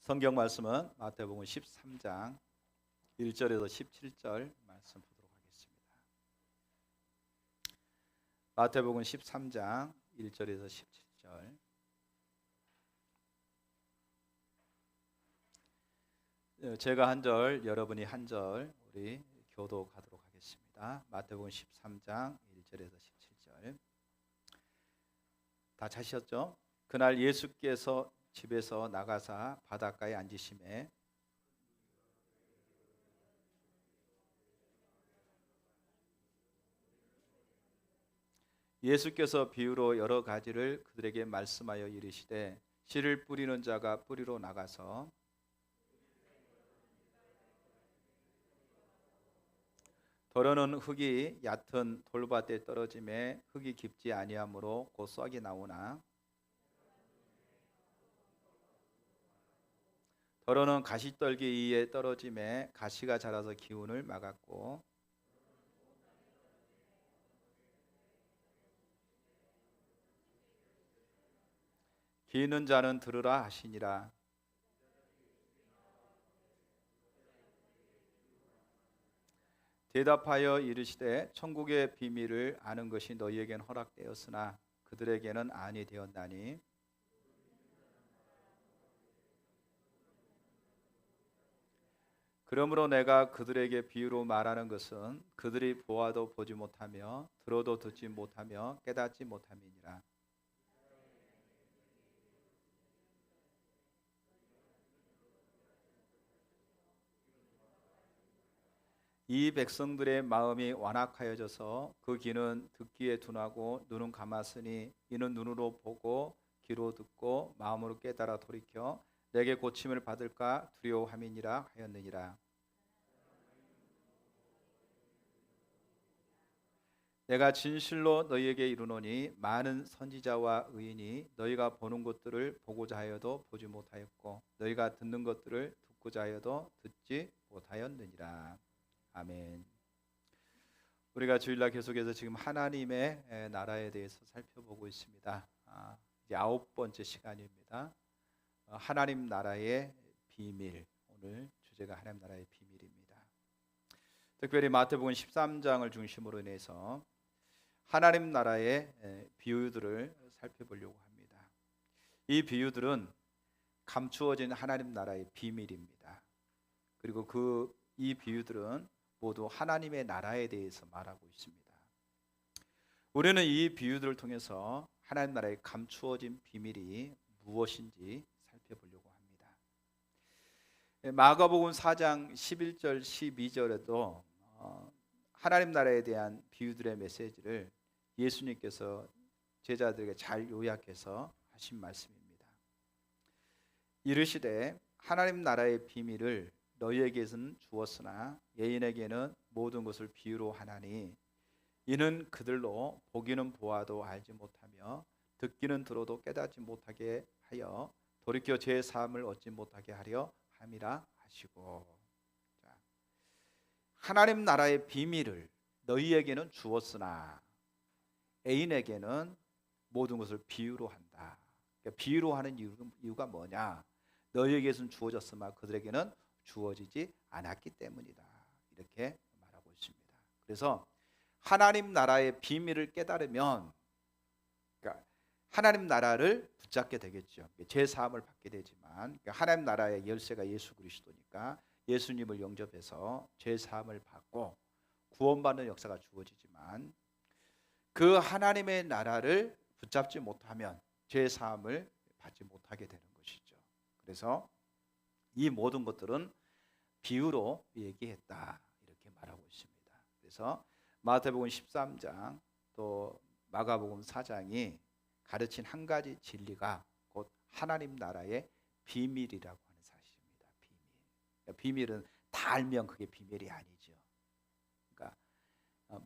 성경 말씀은 마태복음 13장 1절에서 17절 말씀 보도록 하겠습니다. 마태복음 13장 1절에서 17절. 제가 한 절, 여러분이 한 절, 우리 교독하도록 하겠습니다. 마태복음 13장 1절에서 17절. 다 찾으셨죠? 그날 예수께서 집에서 나가사 바닷가에 앉으시매 예수께서 비유로 여러 가지를 그들에게 말씀하여 이르시되 씨를 뿌리는 자가 뿌리로 나가서 더러는 흙이 얕은 돌밭에 떨어짐에 흙이 깊지 아니하므로 곧 썩이 나오나 더러는 가시떨기 위에 떨어짐에 가시가 자라서 기운을 막았고 귀 있는 자는 들으라 하시니라. 대답하여 이르시되 천국의 비밀을 아는 것이 너희에게는 허락되었으나 그들에게는 아니 되었나니 그러므로 내가 그들에게 비유로 말하는 것은 그들이 보아도 보지 못하며 들어도 듣지 못하며 깨닫지 못함이니라. 이 백성들의 마음이 완악하여져서 그 귀는 듣기에 둔하고 눈은 감았으니 이는 눈으로 보고 귀로 듣고 마음으로 깨달아 돌이켜 내게 고침을 받을까 두려워함이니라 하였느니라. 내가 진실로 너희에게 이르노니 많은 선지자와 의인이 너희가 보는 것들을 보고자 하여도 보지 못하였고 너희가 듣는 것들을 듣고자 하여도 듣지 못하였느니라. 아멘. 우리가 주일날 계속해서 지금 하나님의 나라에 대해서 살펴보고 있습니다. 이제 9번째 시간입니다. 하나님 나라의 비밀. 오늘 주제가 하나님 나라의 비밀입니다. 특별히 마태복음 13장을 중심으로 인해서 하나님 나라의 비유들을 살펴보려고 합니다. 이 비유들은 감추어진 하나님 나라의 비밀입니다. 그리고 이 비유들은 모두 하나님의 나라에 대해서 말하고 있습니다. 우리는 이 비유들을 통해서 하나님 나라의 감추어진 비밀이 무엇인지 살펴보려고 합니다. 마가복음 4장 11절 12절에도 하나님 나라에 대한 비유들의 메시지를 예수님께서 제자들에게 잘 요약해서 하신 말씀입니다. 이르시되 하나님 나라의 비밀을 너희에게는 주었으나 여인에게는 모든 것을 비유로 하나니 이는 그들로 보기는 보아도 알지 못하며 듣기는 들어도 깨닫지 못하게 하여 돌이켜 제 삶을 얻지 못하게 하려 함이라 하시고. 하나님 나라의 비밀을 너희에게는 주었으나 애인에게는 모든 것을 비유로 한다. 그러니까 비유로 하는 이유가 뭐냐? 너희에게는 주어졌으나 그들에게는 주어지지 않았기 때문이다. 이렇게 말하고 있습니다. 그래서 하나님 나라의 비밀을 깨달으면 그러니까 하나님 나라를 붙잡게 되겠죠. 제 사함을 받게 되지만 그러니까 하나님 나라의 열쇠가 예수 그리스도니까 예수님을 영접해서 제 사함을 받고 구원받는 역사가 주어지지만 그 하나님의 나라를 붙잡지 못하면 제 사함을 받지 못하게 되는 것이죠. 그래서 이 모든 것들은 비유로 얘기했다. 이렇게 말하고 있습니다. 그래서 마태복음 13장 또 마가복음 4장이 가르친 한 가지 진리가 곧 하나님 나라의 비밀이라고 하는 사실입니다. 비밀은 다 알면 그게 비밀이 아니죠. 그러니까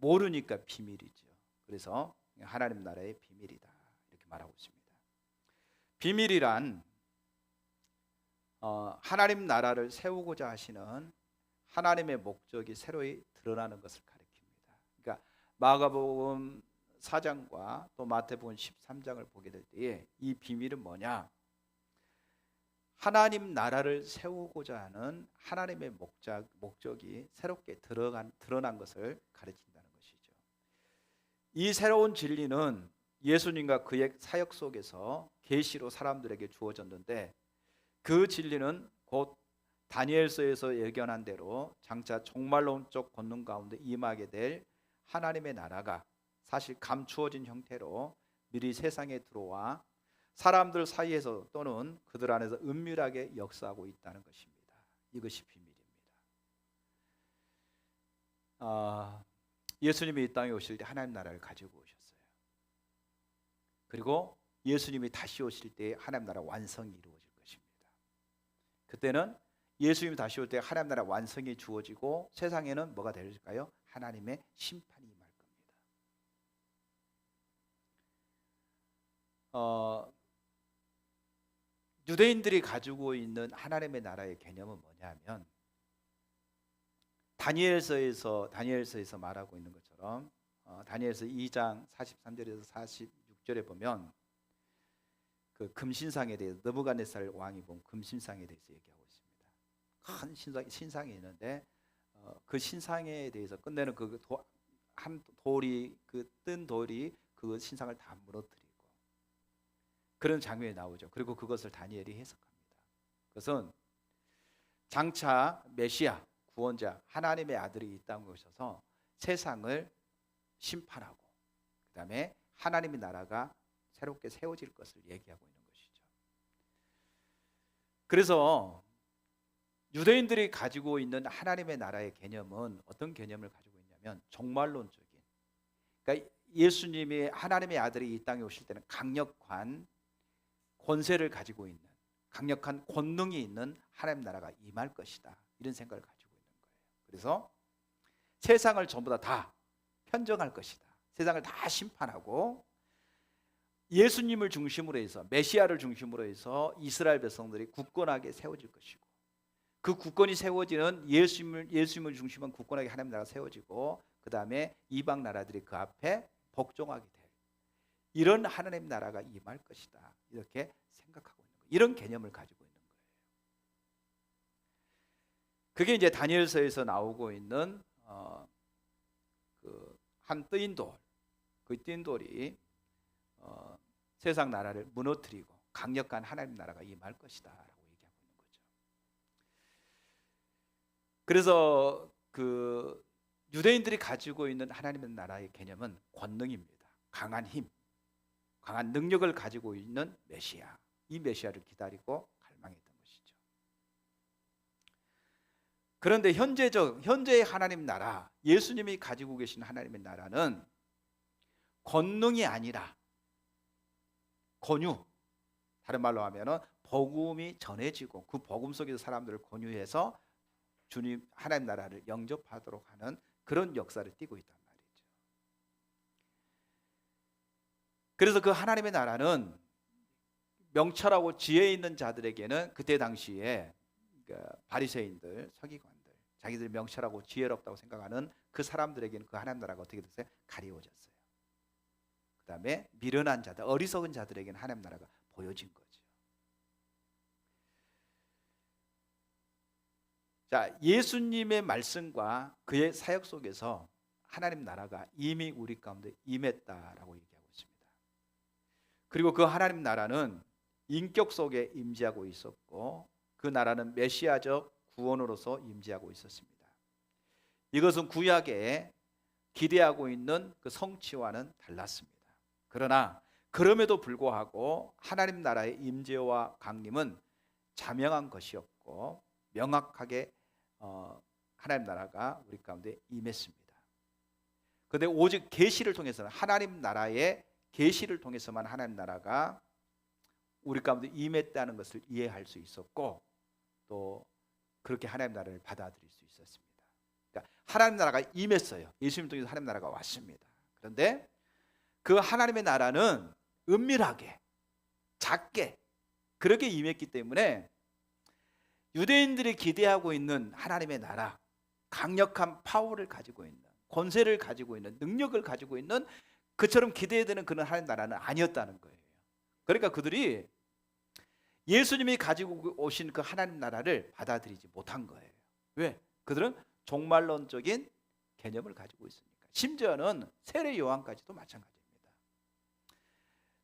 모르니까 비밀이죠. 그래서 하나님 나라의 비밀이다. 이렇게 말하고 있습니다. 비밀이란 하나님 나라를 세우고자 하시는 하나님의 목적이 새로이 드러나는 것을 가리킵니다. 그러니까 마가복음 4장과 또 마태복음 13장을 보게 될 때에 이 비밀은 뭐냐? 하나님 나라를 세우고자 하는 하나님의 목적이 새롭게 드러난 것을 가르친다는 것이죠. 이 새로운 진리는 예수님과 그의 사역 속에서 계시로 사람들에게 주어졌는데, 그 진리는 곧 다니엘서에서 예견한 대로 장차 종말론적 권능 가운데 임하게 될 하나님의 나라가 사실 감추어진 형태로 미리 세상에 들어와 사람들 사이에서 또는 그들 안에서 은밀하게 역사하고 있다는 것입니다. 이것이 비밀입니다. 예수님이 이 땅에 오실 때 하나님 나라를 가지고 오셨어요. 그리고 예수님이 다시 오실 때 하나님 나라 완성이 이루어질 것입니다. 그때는 예수님이 다시 올 때 하나님 나라 완성이 주어지고 세상에는 뭐가 될까요? 하나님의 심판이 임할 겁니다. 유대인들이 가지고 있는 하나님의 나라의 개념은 뭐냐면, 다니엘서에서 말하고 있는 것처럼 다니엘서 2장 43절에서 46절에 보면 그 금신상에 대해서 느부갓네살 왕이 본 금신상에 대해서 얘기하고 있습니다. 큰 신상이 있는데 그 신상에 대해서 끝내는 한 돌이, 그 뜬 돌이 그 신상을 다 무너뜨리고 그런 장면이 나오죠. 그리고 그것을 다니엘이 해석합니다. 그것은 장차 메시아 구원자 하나님의 아들이 이 땅에 오셔서 세상을 심판하고 그 다음에 하나님의 나라가 새롭게 세워질 것을 얘기하고 있는 것이죠. 그래서 유대인들이 가지고 있는 하나님의 나라의 개념은 어떤 개념을 가지고 있냐면 종말론적인, 그러니까 예수님이 하나님의 아들이 이 땅에 오실 때는 강력한 권세를 가지고 있는, 강력한 권능이 있는 하나님 나라가 임할 것이다, 이런 생각을 가지고 있는 거예요. 그래서 세상을 전부 다 편정할 것이다, 세상을 다 심판하고 예수님을 중심으로 해서, 메시아를 중심으로 해서 이스라엘 백성들이 굳건하게 세워질 것이고, 그 굳건히 세워지는 예수님을 중심한 굳건하게 하나님 나라가 세워지고 그 다음에 이방 나라들이 그 앞에 복종하게 될 이런 하나님 나라가 임할 것이다, 이렇게 생각하고 있는 거예요. 이런 개념을 가지고 있는 거예요. 그게 이제 다니엘서에서 나오고 있는 그 한 뜨인 돌, 그 뜨인 돌이 세상 나라를 무너뜨리고 강력한 하나님 나라가 임할 것이다 라고 얘기하고 있는 거죠. 그래서 그 유대인들이 가지고 있는 하나님의 나라의 개념은 권능입니다. 강한 힘, 강한 능력을 가지고 있는 메시아, 이 메시아를 기다리고 갈망했던 것이죠. 그런데 현재의 하나님 나라, 예수님이 가지고 계신 하나님의 나라는 권능이 아니라 권유, 다른 말로 하면은 복음이 전해지고 그 복음 속에서 사람들을 권유해서 주님 하나님 나라를 영접하도록 하는 그런 역사를 띠고 있단 말이죠. 그래서 그 하나님의 나라는 명철하고 지혜 있는 자들에게는 그때 당시에 바리새인들, 서기관들, 자기들이 명철하고 지혜롭다고 생각하는 그 사람들에게는 그 하나님 나라가 어떻게 됐어요? 가리워졌어요. 그 다음에 미련한 자들, 어리석은 자들에게는 하나님 나라가 보여진 거죠. 자, 예수님의 말씀과 그의 사역 속에서 하나님 나라가 이미 우리 가운데 임했다라고 얘기하고 있습니다. 그리고 그 하나님 나라는 인격 속에 임재하고 있었고 그 나라는 메시아적 구원으로서 임재하고 있었습니다. 이것은 구약에 기대하고 있는 그 성취와는 달랐습니다. 그러나 그럼에도 불구하고 하나님 나라의 임재와 강림은 자명한 것이었고 명확하게 하나님 나라가 우리 가운데 임했습니다. 그런데 오직 계시를 통해서는, 하나님 나라의 계시를 통해서만 하나님 나라가 우리 가운데 임했다는 것을 이해할 수 있었고 또 그렇게 하나님 나라를 받아들일 수 있었습니다. 그러니까 하나님 나라가 임했어요. 예수님 통해서 하나님 나라가 왔습니다. 그런데 그 하나님의 나라는 은밀하게, 작게 그렇게 임했기 때문에 유대인들이 기대하고 있는 하나님의 나라, 강력한 파워를 가지고 있는, 권세를 가지고 있는, 능력을 가지고 있는 그처럼 기대되는 그런 하나님 나라는 아니었다는 거예요. 그러니까 그들이 예수님이 가지고 오신 그 하나님 나라를 받아들이지 못한 거예요. 왜? 그들은 종말론적인 개념을 가지고 있으니까. 심지어는 세례 요한까지도 마찬가지입니다.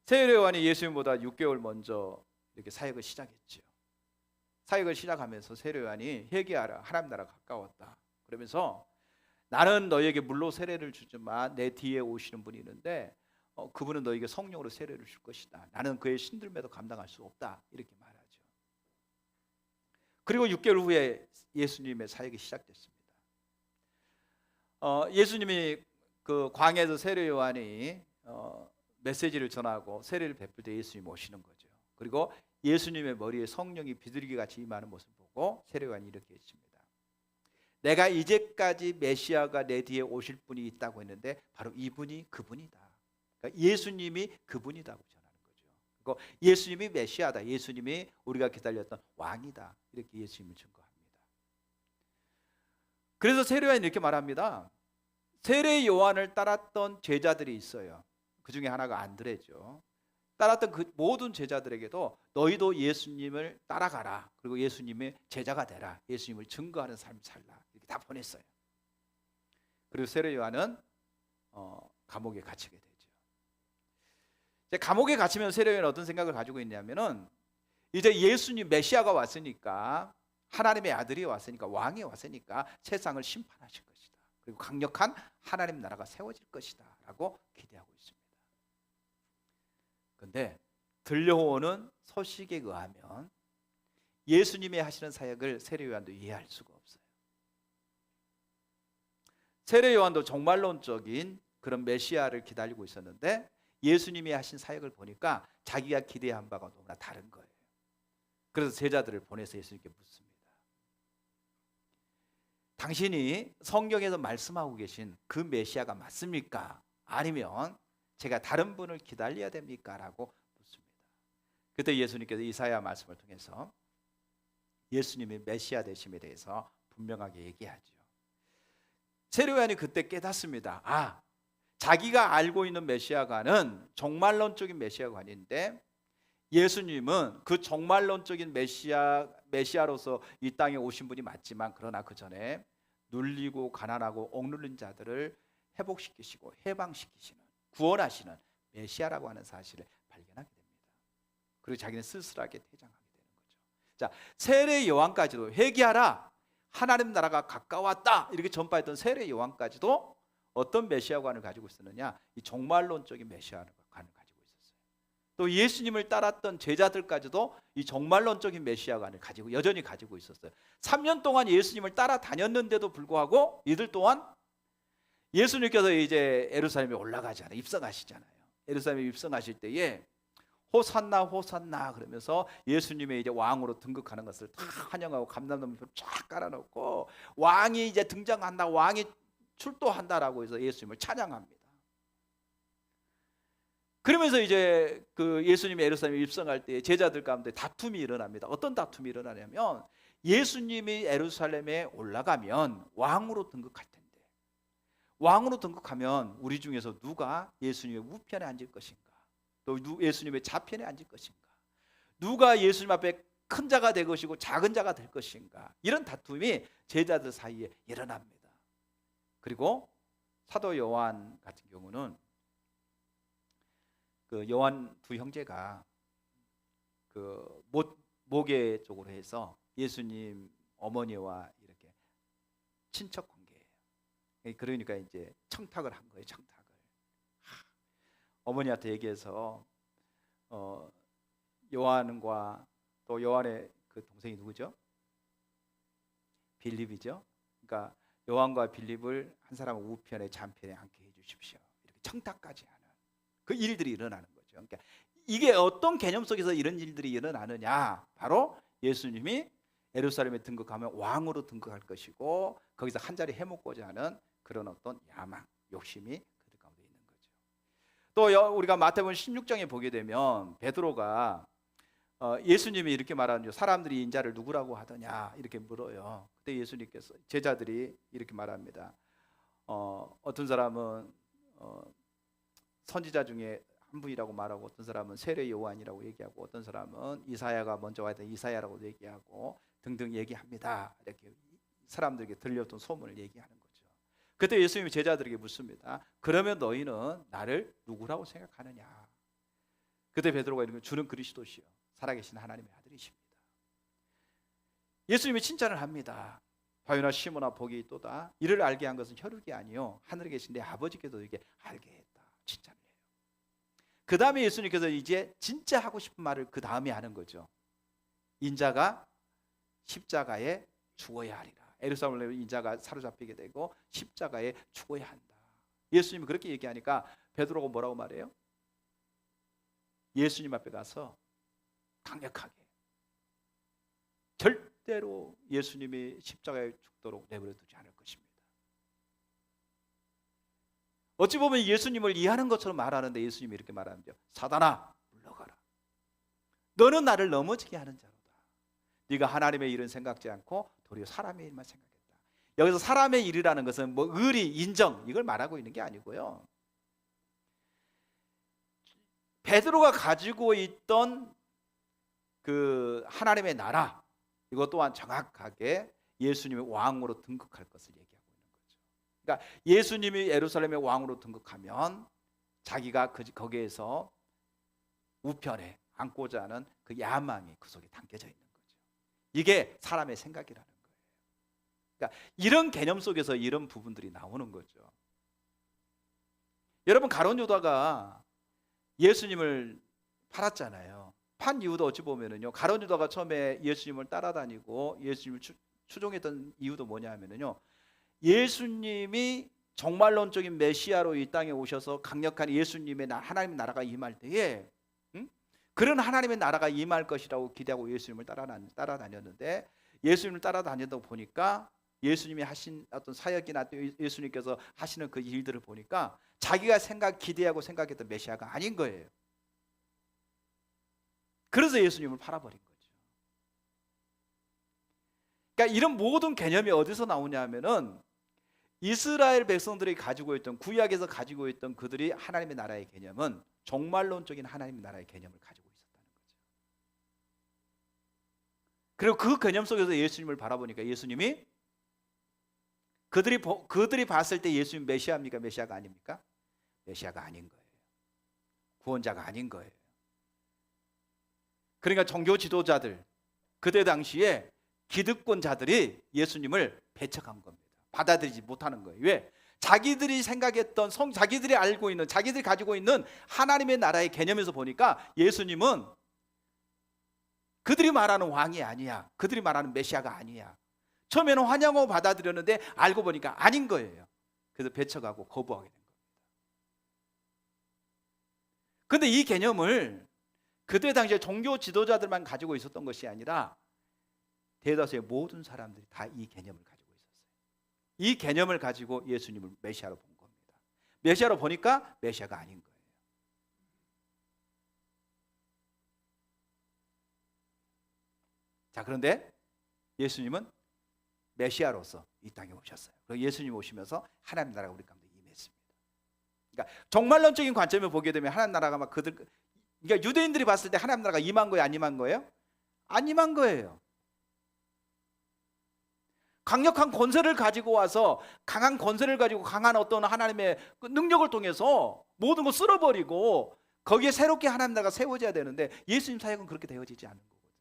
세례 요한이 예수님보다 6개월 먼저 이렇게 사역을 시작했죠. 사역을 시작하면서 세례 요한이 회개하라, 하나님 나라가 가까웠다 그러면서 나는 너희에게 물로 세례를 주지만 내 뒤에 오시는 분이 있는데 그분은 너희에게 성령으로 세례를 줄 것이다. 나는 그의 신들매도 감당할 수 없다. 이렇게 말하죠. 그리고 6개월 후에 예수님의 사역이 시작됐습니다. 예수님이 그 광야에서 세례 요한이 메시지를 전하고 세례를 베풀 때 예수님이 오시는 거죠. 그리고 예수님의 머리에 성령이 비둘기 같이 임하는 모습을 보고 세례 요한이 이렇게 했습니다. 내가 이제까지 메시아가 내 뒤에 오실 분이 있다고 했는데 바로 이분이 그분이다. 그러니까 예수님이 그분이라고 전하는 거죠. 그리고 예수님이 메시아다. 예수님이 우리가 기다렸던 왕이다. 이렇게 예수님을 증거합니다. 그래서 세례 요한이 이렇게 말합니다. 세례 요한을 따랐던 제자들이 있어요. 그 중에 하나가 안드레죠. 따랐던 그 모든 제자들에게도 너희도 예수님을 따라가라. 그리고 예수님의 제자가 되라. 예수님을 증거하는 삶을 살라. 이렇게 다 보냈어요. 그리고 세례 요한은 감옥에 갇히게 되죠. 이제 감옥에 갇히면 세례 요한은 어떤 생각을 가지고 있냐면은 이제 예수님 메시아가 왔으니까 하나님의 아들이 왔으니까 왕이 왔으니까 세상을 심판하실 것이다. 그리고 강력한 하나님 나라가 세워질 것이다. 라고 기대하고 있습니다. 그런데 들려오는 소식에 의하면 예수님이 하시는 사역을 세례 요한도 이해할 수가 없어요. 세례 요한도 종말론적인 그런 메시아를 기다리고 있었는데 예수님이 하신 사역을 보니까 자기가 기대한 바가 너무나 다른 거예요. 그래서 제자들을 보내서 예수님께 묻습니다. 당신이 성경에서 말씀하고 계신 그 메시아가 맞습니까? 아니면 제가 다른 분을 기다려야 됩니까? 라고 묻습니다. 그때 예수님께서 이사야 말씀을 통해서 예수님이 메시아 되심에 대해서 분명하게 얘기하죠. 세례 요한이 그때 깨닫습니다. 자기가 알고 있는 메시아관은 종말론적인 메시아관인데 예수님은 그 종말론적인 메시아로서 이 땅에 오신 분이 맞지만 그러나 그 전에 눌리고 가난하고 억눌린 자들을 회복시키시고 해방시키시는 구원하시는 메시아라고 하는 사실을 발견하게 됩니다. 그리고 자기는 쓸쓸하게 퇴장하게 되는 거죠. 자, 세례 요한까지도 회개하라, 하나님 나라가 가까웠다 이렇게 전파했던 세례 요한까지도 어떤 메시아관을 가지고 있었느냐? 이 종말론적인 메시아관을 가지고 있었어요. 또 예수님을 따랐던 제자들까지도 이 종말론적인 메시아관을 여전히 가지고 있었어요. 3년 동안 예수님을 따라다녔는데도 불구하고 이들 또한 예수님께서 이제 예루살렘에 올라가잖아요. 입성하시잖아요. 예루살렘에 입성하실 때에 호산나 호산나 그러면서 예수님의 이제 왕으로 등극하는 것을 다 환영하고 감람나무를 쫙 깔아놓고 왕이 이제 등장한다, 왕이 출도한다라고 해서 예수님을 찬양합니다. 그러면서 이제 그 예수님이 예루살렘에 입성할 때 제자들 가운데 다툼이 일어납니다. 어떤 다툼이 일어나냐면 예수님이 예루살렘에 올라가면 왕으로 등극할 텐데 왕으로 등극하면 우리 중에서 누가 예수님의 우편에 앉을 것인가? 또 예수님의 좌편에 앉을 것인가? 누가 예수님 앞에 큰 자가 될 것이고 작은 자가 될 것인가? 이런 다툼이 제자들 사이에 일어납니다. 그리고 사도 요한 같은 경우는 그 요한 두 형제가 그 모계 쪽으로 해서 예수님 어머니와 이렇게 친척 관계예요. 그러니까 이제 청탁을 한 거예요. 청탁을. 어머니한테 얘기해서 요한과 또 요한의 그 동생이 누구죠? 빌립이죠. 그러니까 요한과 빌립을 한 사람은 우편에 좌편에 앉게 해주십시오. 이렇게 청탁까지 하는 그 일들이 일어나는 거죠. 그러니까 이게 어떤 개념 속에서 이런 일들이 일어나느냐? 바로 예수님이 예루살렘에 등극하면 왕으로 등극할 것이고 거기서 한 자리 해먹고자 하는 그런 어떤 야망, 욕심이 그들 가운데 있는 거죠. 또 우리가 마태복음 16장에 보게 되면 베드로가 예수님이 이렇게 말하는 사람들이 인자를 누구라고 하더냐 이렇게 물어요. 그때 예수님께서 제자들이 이렇게 말합니다. 어떤 사람은 선지자 중에 한 분이라고 말하고, 어떤 사람은 세례 요한이라고 얘기하고, 어떤 사람은 이사야가 먼저 와야 돼 이사야라고 얘기하고 등등 얘기합니다. 이렇게 사람들에게 들렸던 소문을 얘기하는 거죠. 그때 예수님이 제자들에게 묻습니다. 그러면 너희는 나를 누구라고 생각하느냐? 그때 베드로가 이르기를 주는 그리스도시요 살아계신 하나님의 아들이십니다. 예수님이 칭찬을 합니다. 바요나 시몬아 복이 있도다. 이를 알게 한 것은 혈육이 아니요 하늘에 계신 내 아버지께도 이게 알게 했다. 칭찬을 해요. 그 다음에 예수님께서 이제 진짜 하고 싶은 말을 그 다음에 하는 거죠. 인자가 십자가에 죽어야 하리라. 예루살렘 인자가 사로잡히게 되고 십자가에 죽어야 한다. 예수님이 그렇게 얘기하니까 베드로가 뭐라고 말해요? 예수님 앞에 가서 강력하게 절대로 예수님이 십자가에 죽도록 내버려 두지 않을 것입니다. 어찌 보면 예수님을 이해하는 것처럼 말하는데 예수님이 이렇게 말하는데요. 사단아 물러가라. 너는 나를 넘어지게 하는 자로다. 네가 하나님의 일은 생각지 않고 도리어 사람의 일만 생각했다. 여기서 사람의 일이라는 것은 뭐 의리, 인정 이걸 말하고 있는 게 아니고요. 베드로가 가지고 있던 그 하나님의 나라 이것 또한 정확하게 예수님의 왕으로 등극할 것을 얘기하고 있는 거죠. 그러니까 예수님이 예루살렘의 왕으로 등극하면 자기가 거기에서 우편에 앉고자 하는 그 야망이 그 속에 담겨져 있는 거죠. 이게 사람의 생각이라는 거예요. 그러니까 이런 개념 속에서 이런 부분들이 나오는 거죠. 여러분 가룟 유다가 예수님을 팔았잖아요. 판 이유도 어찌 보면은요. 가룟 유다가 처음에 예수님을 따라다니고 예수님을 추종했던 이유도 뭐냐 하면은요. 예수님이 종말론적인 메시아로 이 땅에 오셔서 강력한 예수님의 하나님의 나라가 임할 때에 그런 하나님의 나라가 임할 것이라고 기대하고 예수님을 따라다녔는데 예수님을 따라다니다 보니까 예수님이 하신 어떤 사역이나 예수님께서 하시는 그 일들을 보니까 자기가 기대하고 생각했던 메시아가 아닌 거예요. 그래서 예수님을 팔아버린 거죠. 그러니까 이런 모든 개념이 어디서 나오냐 하면은 이스라엘 백성들이 가지고 있던 구약에서 가지고 있던 그들이 하나님의 나라의 개념은 종말론적인 하나님의 나라의 개념을 가지고 있었다는 거죠. 그리고 그 개념 속에서 예수님을 바라보니까 예수님이 그들이 봤을 때 예수님 메시아입니까? 메시아가 아닙니까? 메시아가 아닌 거예요. 구원자가 아닌 거예요. 그러니까 종교 지도자들 그때 당시에 기득권자들이 예수님을 배척한 겁니다. 받아들이지 못하는 거예요. 왜? 자기들이 생각했던 자기들이 알고 있는 자기들이 가지고 있는 하나님의 나라의 개념에서 보니까 예수님은 그들이 말하는 왕이 아니야. 그들이 말하는 메시아가 아니야. 처음에는 환영하고 받아들였는데 알고 보니까 아닌 거예요. 그래서 배척하고 거부하게 된 겁니다. 그런데 이 개념을 그때 당시에 종교 지도자들만 가지고 있었던 것이 아니라 대다수의 모든 사람들이 다 이 개념을 가지고 있었어요. 이 개념을 가지고 예수님을 메시아로 본 겁니다. 메시아로 보니까 메시아가 아닌 거예요. 자, 그런데 예수님은 메시아로서 이 땅에 오셨어요. 그리고 예수님 오시면서 하나님 나라가 우리 가운데 임했습니다. 그러니까 종말론적인 관점을 보게 되면 하나님 나라가 막 그러니까 유대인들이 봤을 때 하나님 나라가 임한 거예요, 안 임한 거예요? 안 임한 거예요. 강력한 권세를 가지고 와서 강한 권세를 가지고 강한 어떤 하나님의 그 능력을 통해서 모든 걸 쓸어버리고 거기에 새롭게 하나님 나라가 세워져야 되는데 예수님 사역은 그렇게 되어지지 않는 거거든요.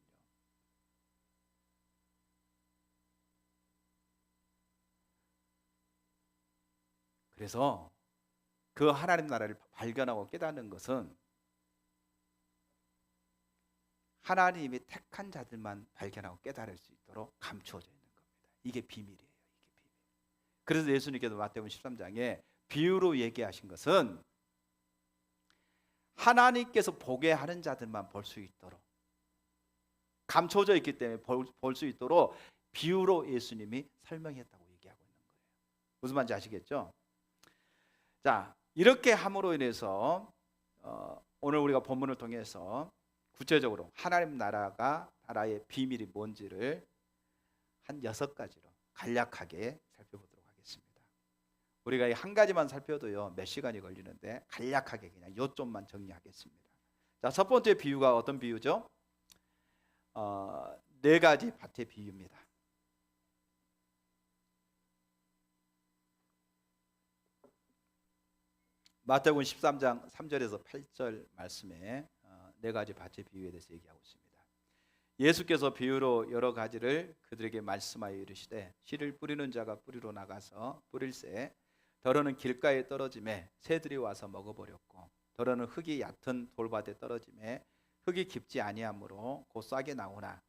그래서 그 하나님 나라를 발견하고 깨닫는 것은 하나님이 택한 자들만 발견하고 깨달을 수 있도록 감추어져 있는 겁니다. 이게 비밀이에요. 이게 비밀. 그래서 예수님께서 마태복음 13장에 비유로 얘기하신 것은 하나님께서 보게 하는 자들만 볼 수 있도록 감춰져 있기 때문에 볼 수 있도록 비유로 예수님이 설명했다고 얘기하고 있는 거예요. 무슨 말인지 아시겠죠? 자, 이렇게 함으로 인해서 오늘 우리가 본문을 통해서 구체적으로 하나님 나라의 비밀이 뭔지를 한 6가지로 간략하게 살펴보도록 하겠습니다. 우리가 이 한 가지만 살펴도요 몇 시간이 걸리는데 간략하게 그냥 요점만 정리하겠습니다. 자, 첫 번째 비유가 어떤 비유죠? 네 가지 밭의 비유입니다. 마태복음 13장 3절에서 8절 말씀에 네 가지 밭의 비유에 대해서 얘기하고 있습니다. 예수께서 비유로 여러 가지를 그들에게 말씀하여 이르시되 씨를 뿌리는 자가 뿌리로 나가서 뿌릴새 더러는 길가에 떨어짐에 새들이 와서 먹어버렸고 더러는 흙이 얕은 돌밭에 떨어짐에 흙이 깊지 아니하므로 곧 싹이 나오나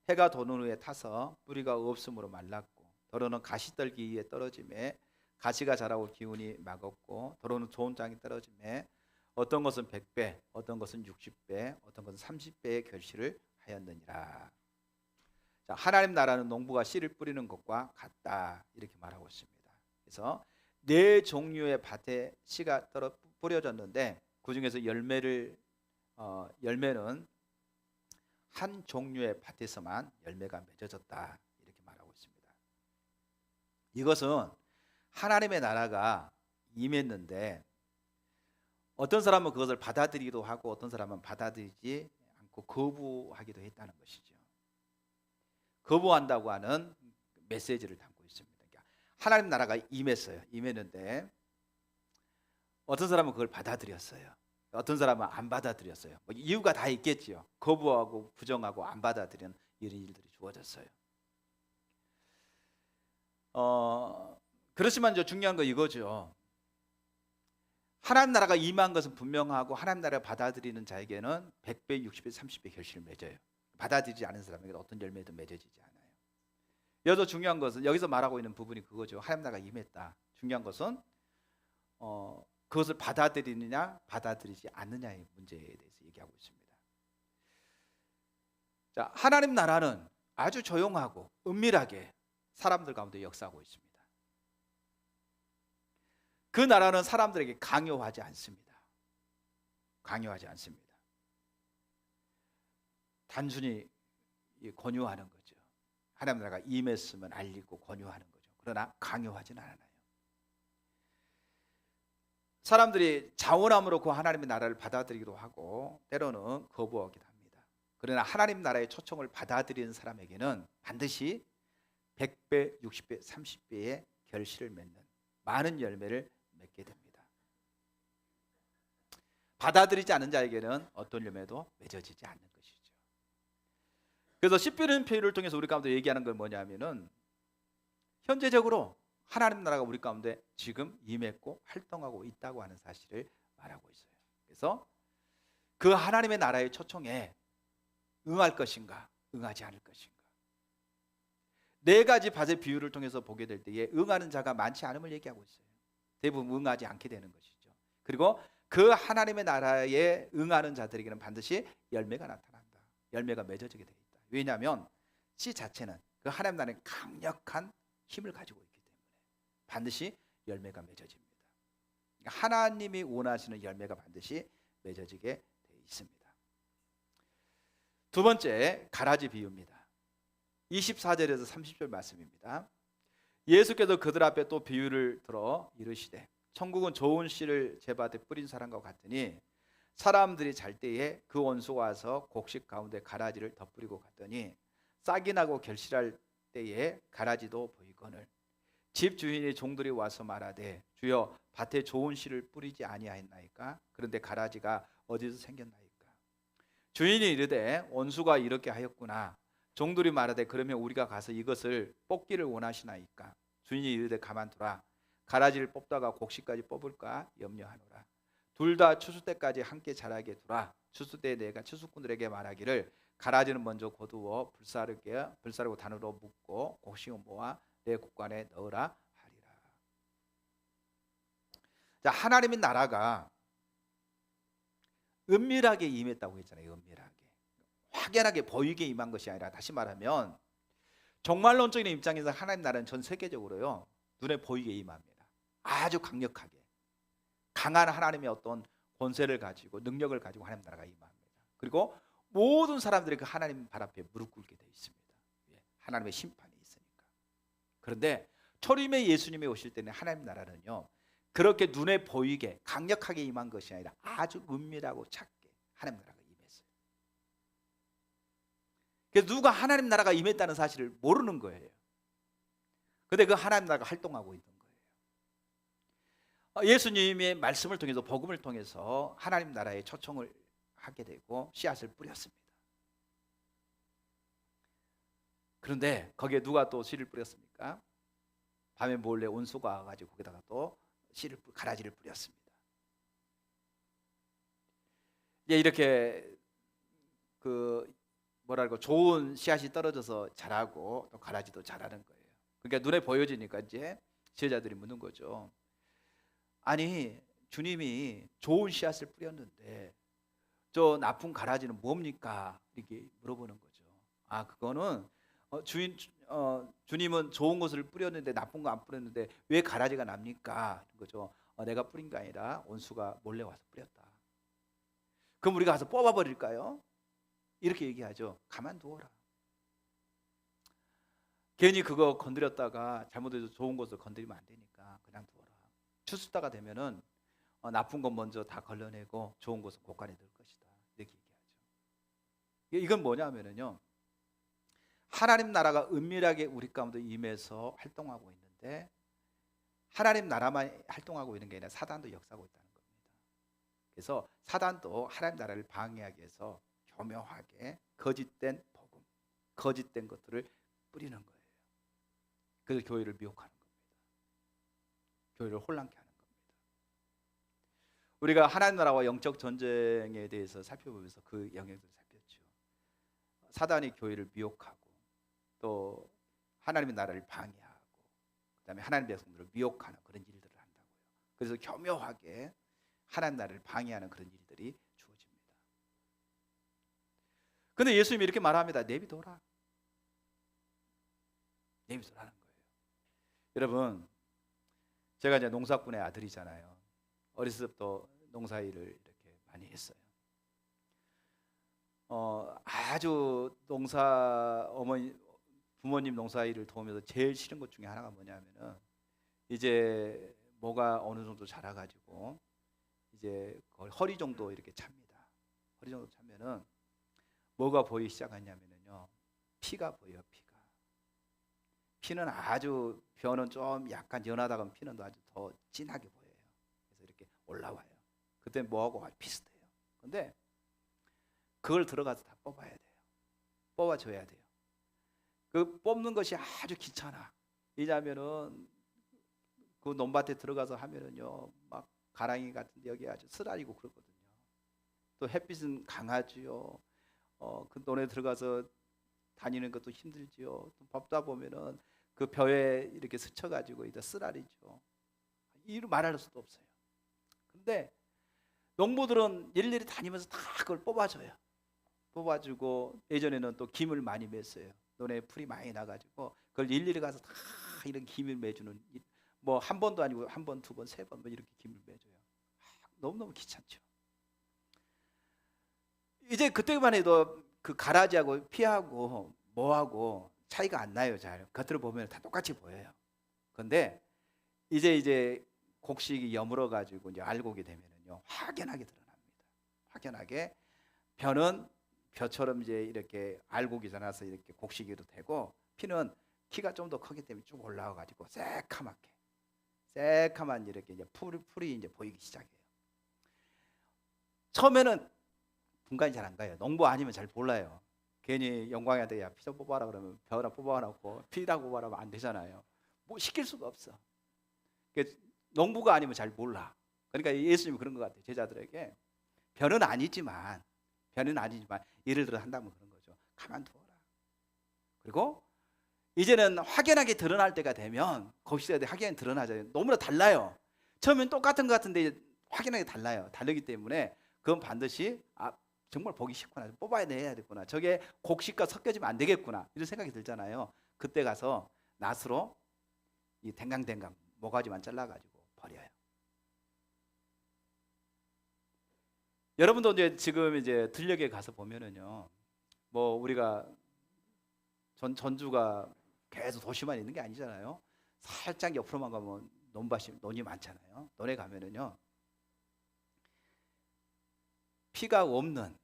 해가 도는 후에 타서 뿌리가 없으므로 말랐고 더러는 가시떨기 위에 떨어짐에 가시가 자라고 기운이 막었고 더러는 좋은 땅에 떨어짐에 어떤 것은 100배 어떤 것은 60배 어떤 것은 30배의 결실을 하였느니라. 자, 하나님 나라는 농부가 씨를 뿌리는 것과 같다 이렇게 말하고 있습니다. 그래서 네 종류의 밭에 씨가 뿌려졌는데 그 중에서 열매는 한 종류의 밭에서만 열매가 맺어졌다 이렇게 말하고 있습니다. 이것은 하나님의 나라가 임했는데 어떤 사람은 그것을 받아들이기도 하고 어떤 사람은 받아들이지 않고 거부하기도 했다는 것이죠. 거부한다고 하는 메시지를 담고 있습니다. 그러니까 하나님 나라가 임했는데 어떤 사람은 그걸 받아들였어요. 어떤 사람은 안 받아들였어요. 뭐 이유가 다 있겠지요. 거부하고 부정하고 안 받아들이는 이런 일들이 주어졌어요. 그렇지만 중요한 거 이거죠. 하나님 나라가 임한 것은 분명하고 하나님 나라를 받아들이는 자에게는 100배, 60배, 30배 결실을 맺어요. 받아들이지 않은 사람에게는 어떤 열매도 맺어지지 않아요. 여기서 중요한 것은 여기서 말하고 있는 부분이 그거죠. 하나님 나라가 임했다. 중요한 것은 그것을 받아들이느냐 받아들이지 않느냐의 문제에 대해서 얘기하고 있습니다. 자, 하나님 나라는 아주 조용하고 은밀하게 사람들 가운데 역사하고 있습니다. 그 나라는 사람들에게 강요하지 않습니다. 강요하지 않습니다. 단순히 권유하는 거죠. 하나님 나라가 임했으면 알리고 권유하는 거죠. 그러나 강요하지는 않아요. 사람들이 자원함으로 그 하나님의 나라를 받아들이기도 하고 때로는 거부하기도 합니다. 그러나 하나님 나라의 초청을 받아들이는 사람에게는 반드시 100배, 60배, 30배의 결실을 맺는 많은 열매를 맺게 됩니다. 받아들이지 않는 자에게는 어떤 열매도 맺어지지 않는 것이죠. 그래서 씨 뿌리는 비유를 통해서 우리 가운데 얘기하는 건 뭐냐면은 현재적으로 하나님 나라가 우리 가운데 지금 임했고 활동하고 있다고 하는 사실을 말하고 있어요. 그래서 그 하나님의 나라의 초청에 응할 것인가 응하지 않을 것인가 네 가지 밭의 비유를 통해서 보게 될 때에 응하는 자가 많지 않음을 얘기하고 있어요. 대부분 응하지 않게 되는 것이죠. 그리고 그 하나님의 나라에 응하는 자들에게는 반드시 열매가 나타난다. 열매가 맺어지게 되어 있다. 왜냐하면 씨 자체는 그 하나님 나라의 강력한 힘을 가지고 있기 때문에 반드시 열매가 맺어집니다. 하나님이 원하시는 열매가 반드시 맺어지게 되어 있습니다. 두 번째 가라지 비유입니다. 24절에서 30절 말씀입니다. 예수께서 그들 앞에 또 비유를 들어 이르시되 천국은 좋은 씨를 제 밭에 뿌린 사람과 같으니 사람들이 잘 때에 그 원수가 와서 곡식 가운데 가라지를 덧뿌리고 갔더니 싹이 나고 결실할 때에 가라지도 보이거늘 집 주인의 종들이 와서 말하되 주여 밭에 좋은 씨를 뿌리지 아니하였나이까 그런데 가라지가 어디서 생겼나이까 주인이 이르되 원수가 이렇게 하였구나 종들이 말하되 그러면 우리가 가서 이것을 뽑기를 원하시나이까 주인이 이르되 가만두라 가라지를 뽑다가 곡식까지 뽑을까 염려하노라 둘 다 추수 때까지 함께 자라게 두라 추수 때 내가 추수꾼들에게 말하기를 가라지는 먼저 거두어 불사르고 단으로 묶고 곡식은 모아 내 곡간에 넣으라 하리라. 자, 하나님의 나라가 은밀하게 임했다고 했잖아요. 은밀하게 확연하게 보이게 임한 것이 아니라 다시 말하면 종말론적인 입장에서 하나님 나라는 전 세계적으로요 눈에 보이게 임합니다. 아주 강력하게 강한 하나님의 어떤 권세를 가지고 능력을 가지고 하나님 나라가 임합니다. 그리고 모든 사람들이 그 하나님 발 앞에 무릎 꿇게 되어 있습니다. 하나님의 심판이 있으니까. 그런데 초림의 예수님이 오실 때는 하나님 나라는요, 그렇게 눈에 보이게 강력하게 임한 것이 아니라 아주 은밀하고 작게 하나님 나라가 임했어요. 그래서 누가 하나님 나라가 임했다는 사실을 모르는 거예요. 근데 그 하나님 나라가 활동하고 있는 거예요. 예수님의 말씀을 통해서, 복음을 통해서 하나님 나라에 초청을 하게 되고 씨앗을 뿌렸습니다. 그런데 거기에 누가 또 씨를 뿌렸습니까? 밤에 몰래 온수가 와가지고 거기다가 또 씨를, 가라지를 뿌렸습니다. 이렇게 좋은 씨앗이 떨어져서 자라고 또 가라지도 자라는 거예요. 그러니까 눈에 보여지니까 이제 제자들이 묻는 거죠. 아니, 주님이 좋은 씨앗을 뿌렸는데 저 나쁜 가라지는 뭡니까? 이렇게 물어보는 거죠. 그거는 주님은 좋은 것을 뿌렸는데 나쁜 거 안 뿌렸는데 왜 가라지가 납니까? 그거죠. 내가 뿌린 게 아니라 온수가 몰래 와서 뿌렸다. 그럼 우리가 가서 뽑아버릴까요? 이렇게 얘기하죠. 가만두어라. 괜히 그거 건드렸다가 잘못해서 좋은 것을 건드리면 안 되니까 그냥 두어라. 추수다가 되면은 나쁜 것 먼저 다 걸러내고 좋은 것은 곳간에 넣을 것이다. 이렇게 얘기하죠. 이건 뭐냐면은요, 하나님 나라가 은밀하게 우리 가운데 임해서 활동하고 있는데, 하나님 나라만 활동하고 있는 게 아니라 사단도 역사하고 있다는 겁니다. 그래서 사단도 하나님 나라를 방해하기 위해서 교묘하게 거짓된 복음, 거짓된 것들을 뿌리는 거예요. 그래서 교회를 미혹하는 겁니다. 교회를 혼란케 하는 겁니다. 우리가 하나님 나라와 영적 전쟁에 대해서 살펴보면서 그 영역들을 살폈죠. 사단이 교회를 미혹하고 또 하나님의 나라를 방해하고 그다음에 하나님 백성들을 미혹하는 그런 일들을 한다고요. 그래서 교묘하게 하나님 나라를 방해하는 그런 일들이 주어집니다. 그런데 예수님이 이렇게 말합니다. 내비둬라. 내비둬라는 거예요. 여러분, 제가 이제 농사꾼의 아들이잖아요. 어렸을 때부터 농사일을 이렇게 많이 했어요. 아주 부모님 농사일을 도우면서 제일 싫은 것 중에 하나가 뭐냐면은, 이제 뭐가 어느 정도 자라가지고 이제 거의 허리 정도 이렇게 찹니다. 허리 정도 차면은 뭐가 보이기 시작하냐면요, 피가 보여요. 피는 아주, 벼는 좀 약간 연하다가 피는 아주 더 진하게 보여요. 그래서 이렇게 올라와요. 그때 뭐하고 아주 비슷해요. 근데 그걸 들어가서 다 뽑아야 돼요. 뽑아줘야 돼요. 그 뽑는 것이 아주 귀찮아. 왜냐하면은 그 논밭에 들어가서 하면은요, 막 가랑이 같은데 여기 아주 쓰라리고 그렇거든요. 또 햇빛은 강하지요. 그 논에 들어가서 다니는 것도 힘들지요. 또 밟다 보면은 그 벼에 이렇게 스쳐가지고 이제 쓰라리죠. 이루 말할 수도 없어요. 근데 농부들은 일일이 다니면서 다 그걸 뽑아줘요. 뽑아주고, 예전에는 또 김을 많이 맸어요. 논에 풀이 많이 나가지고 그걸 일일이 가서 다 이런 김을 매주는, 뭐 한 번도 아니고 한 번, 두 번, 세 번 뭐 이렇게 김을 매줘요. 너무너무 귀찮죠. 이제 그때만 해도 그 가라지하고 피하고 뭐하고 차이가 안 나요. 잘 겉으로 보면 다 똑같이 보여요. 그런데 이제 곡식이 여물어 가지고 이제 알곡이 되면은요, 확연하게 드러납니다. 확연하게 벼는 벼처럼 이제 이렇게 알곡이 자라서 이렇게 곡식이도 되고, 피는 키가 좀 더 크기 때문에 쭉 올라와 가지고 새카만 이렇게 이제 풀이 이제 보이기 시작해요. 처음에는 분간이 잘 안 가요. 농부 아니면 잘 몰라요. 괜히 영광이한테 야, 피 좀 뽑아라 그러면 벼나 뽑아놓고 피라고 뽑아라면 안 되잖아요. 뭐 시킬 수가 없어. 농부가 아니면 잘 몰라. 그러니까 예수님이 그런 것 같아요. 제자들에게 벼는 아니지만 예를 들어 한다면 그런 거죠. 가만두어라. 그리고 이제는 확연하게 드러날 때가 되면, 거기서 확연히 드러나잖아요. 너무나 달라요. 처음엔 똑같은 것 같은데 확연하게 달라요. 다르기 때문에 그건 반드시 정말 보기 싫구나, 뽑아야 되겠구나, 저게 곡식과 섞여지면 안 되겠구나, 이런 생각이 들잖아요. 그때 가서 낫으로 이 댕강댕강 모가지만 잘라가지고 버려요. 여러분도 이제 지금 이제 들녘에 가서 보면은요, 뭐 우리가 전주가 계속 도시만 있는 게 아니잖아요. 살짝 옆으로만 가면 논이 많잖아요. 논에 가면은요, 피가 없는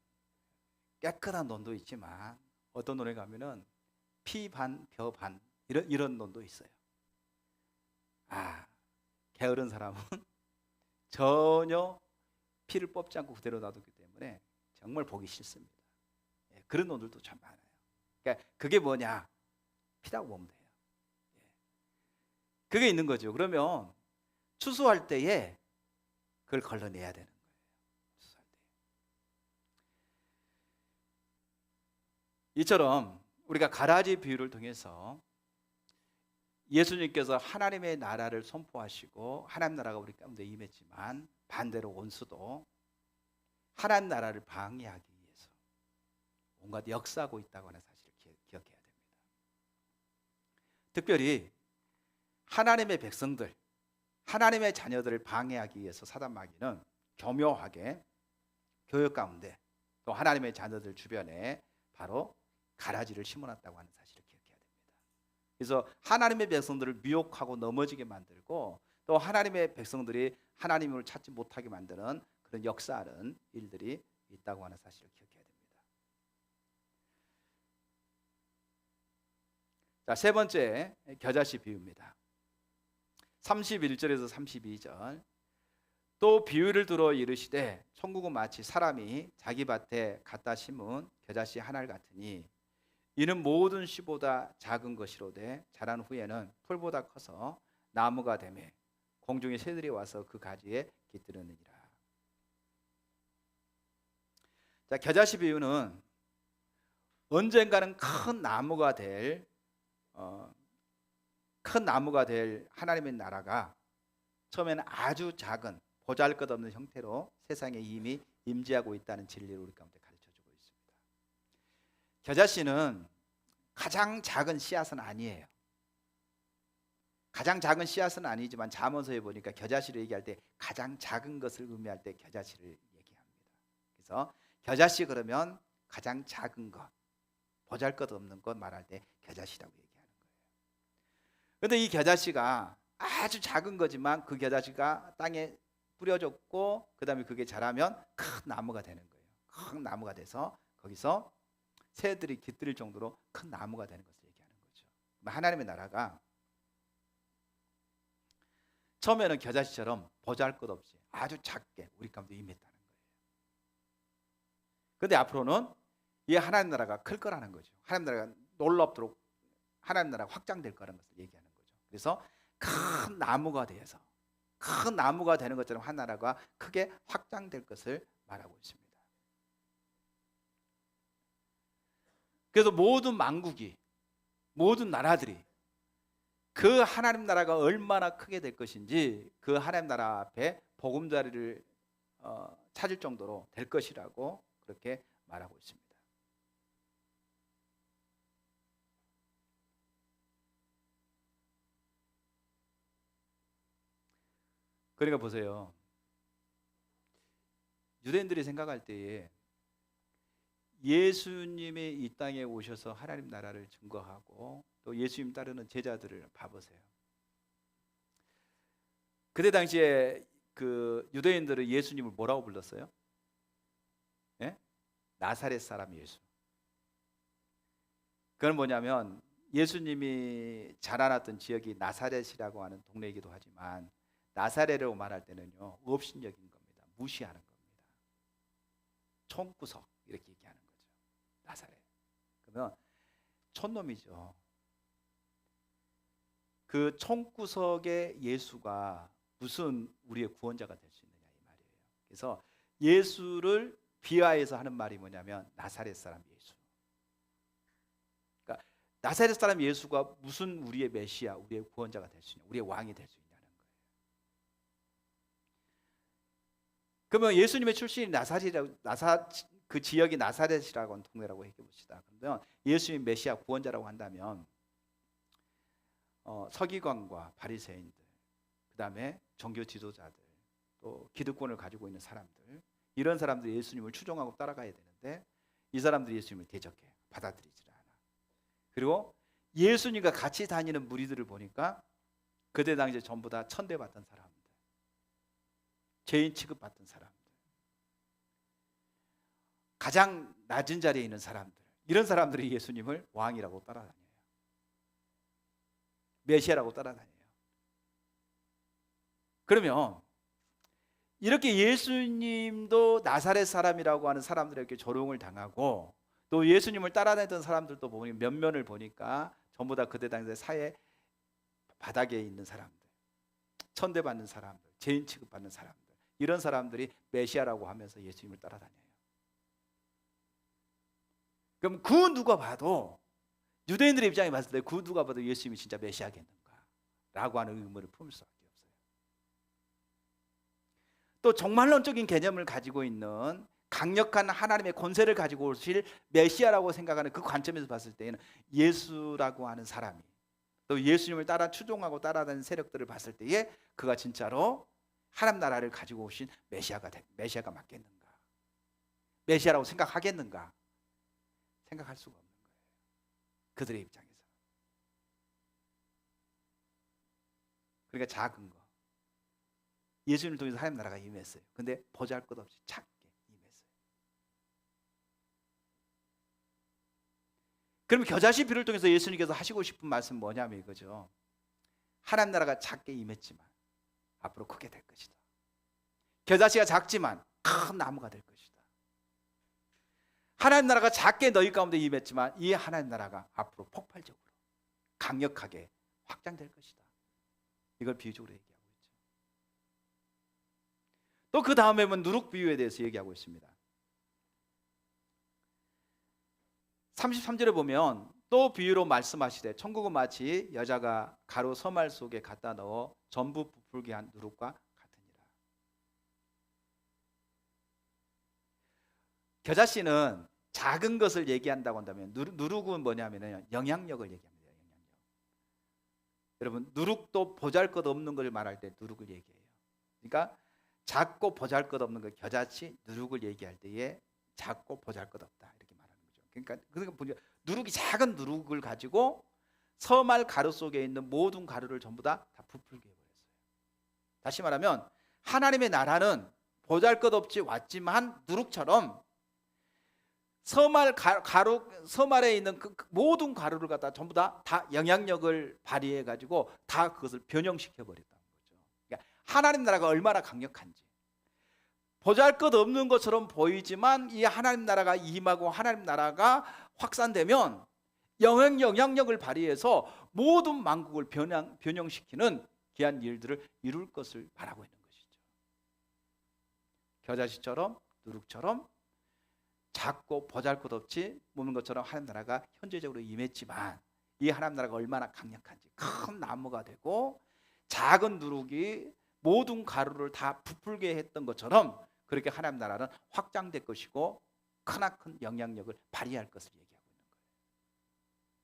깨끗한 논도 있지만 어떤 논에 가면은 피 반, 벼 반 이런 논도 있어요. 게으른 사람은 전혀 피를 뽑지 않고 그대로 놔두기 때문에 정말 보기 싫습니다. 그런 논들도 참 많아요. 그러니까 그게 뭐냐? 피라고 보면 돼요. 그게 있는 거죠. 그러면 추수할 때에 그걸 걸러내야 되는 거예요. 추수할 때. 이처럼 우리가 가라지 비유를 통해서 예수님께서 하나님의 나라를 선포하시고 하나님 나라가 우리 가운데 임했지만 반대로 원수도 하나님 나라를 방해하기 위해서 온갖 역사하고 있다고 하는 사실을 기억해야 됩니다. 특별히 하나님의 백성들, 하나님의 자녀들을 방해하기 위해서 사단 마귀는 교묘하게 교회 가운데 또 하나님의 자녀들 주변에 바로 가라지를 심어놨다고 하는 사실을 기억해야 됩니다. 그래서 하나님의 백성들을 미혹하고 넘어지게 만들고 또 하나님의 백성들이 하나님을 찾지 못하게 만드는 그런 역사하는 일들이 있다고 하는 사실을 기억해야 됩니다. 자, 세 번째 겨자씨 비유입니다. 31절에서 32절. 또 비유를 들어 이르시되 천국은 마치 사람이 자기 밭에 갖다 심은 겨자씨 하나를 같으니 이는 모든 씨보다 작은 것이로되 자란 후에는 풀보다 커서 나무가 되매 공중의 새들이 와서 그 가지에 깃들으느니라. 자, 겨자씨 비유는 언젠가는 큰 나무가 될 하나님의 나라가 처음에는 아주 작은 보잘것없는 형태로 세상에 이미 임재하고 있다는 진리를 우리 가운데 가르쳐주고 있습니다. 겨자씨는 가장 작은 씨앗은 아니에요. 가장 작은 씨앗은 아니지만 잠언서에 보니까 겨자씨를 얘기할 때 가장 작은 것을 의미할 때 겨자씨를 얘기합니다. 그래서 겨자씨 그러면 가장 작은 것, 보잘것없는 것 말할 때 겨자씨라고 얘기하는 거예요. 그런데 이 겨자씨가 아주 작은 거지만 그 겨자씨가 땅에 뿌려졌고 그 다음에 그게 자라면 큰 나무가 되는 거예요. 큰 나무가 돼서 거기서 새들이 깃들일 정도로 큰 나무가 되는 것을 얘기하는 거죠. 하나님의 나라가 처음에는 겨자씨처럼 보잘것없이 아주 작게 우리 가운데 임했다는 거예요. 그런데 앞으로는 이 하나님 나라가 클 거라는 거죠. 하나님 나라가 놀랍도록 하나님 나라가 확장될 거라는 것을 얘기하는 거죠. 그래서 큰 나무가 되어서 큰 나무가 되는 것처럼 한 나라가 크게 확장될 것을 말하고 있습니다. 그래서 모든 만국이, 모든 나라들이 그 하나님 나라가 얼마나 크게 될 것인지 그 하나님 나라 앞에 보금자리를 찾을 정도로 될 것이라고 그렇게 말하고 있습니다. 그러니까 보세요. 유대인들이 생각할 때에 예수님이 이 땅에 오셔서 하나님 나라를 증거하고 또 예수님 따르는 제자들을 봐보세요. 그때 당시에 그 유대인들은 예수님을 뭐라고 불렀어요? 예? 나사렛 사람 예수. 그건 뭐냐면 예수님이 자라났던 지역이 나사렛이라고 하는 동네이기도 하지만 나사렛이라고 말할 때는요 업신여긴 겁니다. 무시하는 겁니다. 촌구석 이렇게 얘기하는 거죠. 나사렛. 그러면 촌놈이죠. 그 촌구석의 예수가 무슨 우리의 구원자가 될 수 있느냐 이 말이에요. 그래서 예수를 비하해서 하는 말이 뭐냐면 나사렛 사람 예수. 그러니까 나사렛 사람 예수가 무슨 우리의 메시아, 우리의 구원자가 될 수 있냐, 우리의 왕이 될 수 있냐는 거예요. 그러면 예수님의 출신이 그 지역이 나사렛이라고 하는 동네라고 해봅시다. 그러면 예수님 메시아 구원자라고 한다면 서기관과 바리새인들, 그 다음에 종교 지도자들, 또 기득권을 가지고 있는 사람들, 이런 사람들이 예수님을 추종하고 따라가야 되는데 이 사람들이 예수님을 대적해 받아들이질 않아. 그리고 예수님과 같이 다니는 무리들을 보니까 그때 당시에 전부 다 천대받던 사람들, 죄인 취급받던 사람들, 가장 낮은 자리에 있는 사람들, 이런 사람들이 예수님을 왕이라고 따라다녀요. 메시아라고 따라다녀요. 그러면 이렇게 예수님도 나사렛 사람이라고 하는 사람들에게 조롱을 당하고, 또 예수님을 따라다니던 사람들도 보니 면면을 보니까 전부 다 그때 당시에 사회 바닥에 있는 사람들, 천대받는 사람들, 죄인 취급받는 사람들, 이런 사람들이 메시아라고 하면서 예수님을 따라다녀요. 그럼 그 누가 봐도, 유대인들의 입장에 봤을 때 그 누가 봐도 예수님이 진짜 메시아겠는가 라고 하는 의문을 품을 수밖에 없어요. 또 종말론적인 개념을 가지고 있는, 강력한 하나님의 권세를 가지고 오실 메시아라고 생각하는 그 관점에서 봤을 때는 예수라고 하는 사람이, 또 예수님을 따라 추종하고 따라다니는 세력들을 봤을 때에 그가 진짜로 하나님 나라를 가지고 오신 메시아가 맞겠는가, 메시아라고 생각하겠는가, 생각할 수가 없는 거예요. 그들의 입장에서. 그러니까 작은 거, 예수님을 통해서 하나님 나라가 임했어요. 근데 보잘것없이 작게 임했어요. 그럼 겨자씨 비를 통해서 예수님께서 하시고 싶은 말씀 뭐냐면 이거죠. 하나님 나라가 작게 임했지만 앞으로 크게 될 것이다. 겨자씨가 작지만 큰 나무가 될 것이다. 하나님 나라가 작게 너희 가운데 임했지만 이 하나님 나라가 앞으로 폭발적으로 강력하게 확장될 것이다. 이걸 비유적으로 얘기하고 있죠. 또 그 다음에 보면 누룩 비유에 대해서 얘기하고 있습니다. 33절에 보면 또 비유로 말씀하시되 천국은 마치 여자가 가루 서말 속에 갖다 넣어 전부 부풀게 한 누룩과 같으니라. 겨자씨는 작은 것을 얘기한다고 한다면, 누룩은 뭐냐면 영향력을 얘기합니다. 영향력. 여러분, 누룩도 보잘것없는 걸 말할 때 누룩을 얘기해요. 그러니까 작고 보잘것없는 걸, 겨자씨 누룩을 얘기할 때에 작고 보잘것없다 이렇게 말하는 거죠. 그러니까 누룩이, 작은 누룩을 가지고 서말 가루 속에 있는 모든 가루를 전부 다 부풀게 해버렸어요. 다시 말하면 하나님의 나라는 보잘것없이 왔지만 누룩처럼 서말에 있는 그 모든 가루를 갖다 전부 다 영향력을 발휘해 가지고 다 그것을 변형시켜 버렸다는 거죠. 그러니까 하나님 나라가 얼마나 강력한지, 보잘것없는 것처럼 보이지만 이 하나님 나라가 임하고 하나님 나라가 확산되면 영향력을 발휘해서 모든 만국을 변형시키는 귀한 일들을 이룰 것을 말하고 있는 것이죠. 겨자씨처럼 누룩처럼 작고 보잘것없이 보는 것처럼 하나님 나라가 현재적으로 임했지만 이 하나님 나라가 얼마나 강력한지, 큰 나무가 되고 작은 누룩이 모든 가루를 다 부풀게 했던 것처럼 그렇게 하나님 나라는 확장될 것이고 크나큰 영향력을 발휘할 것을 얘기하고 있는 거예요.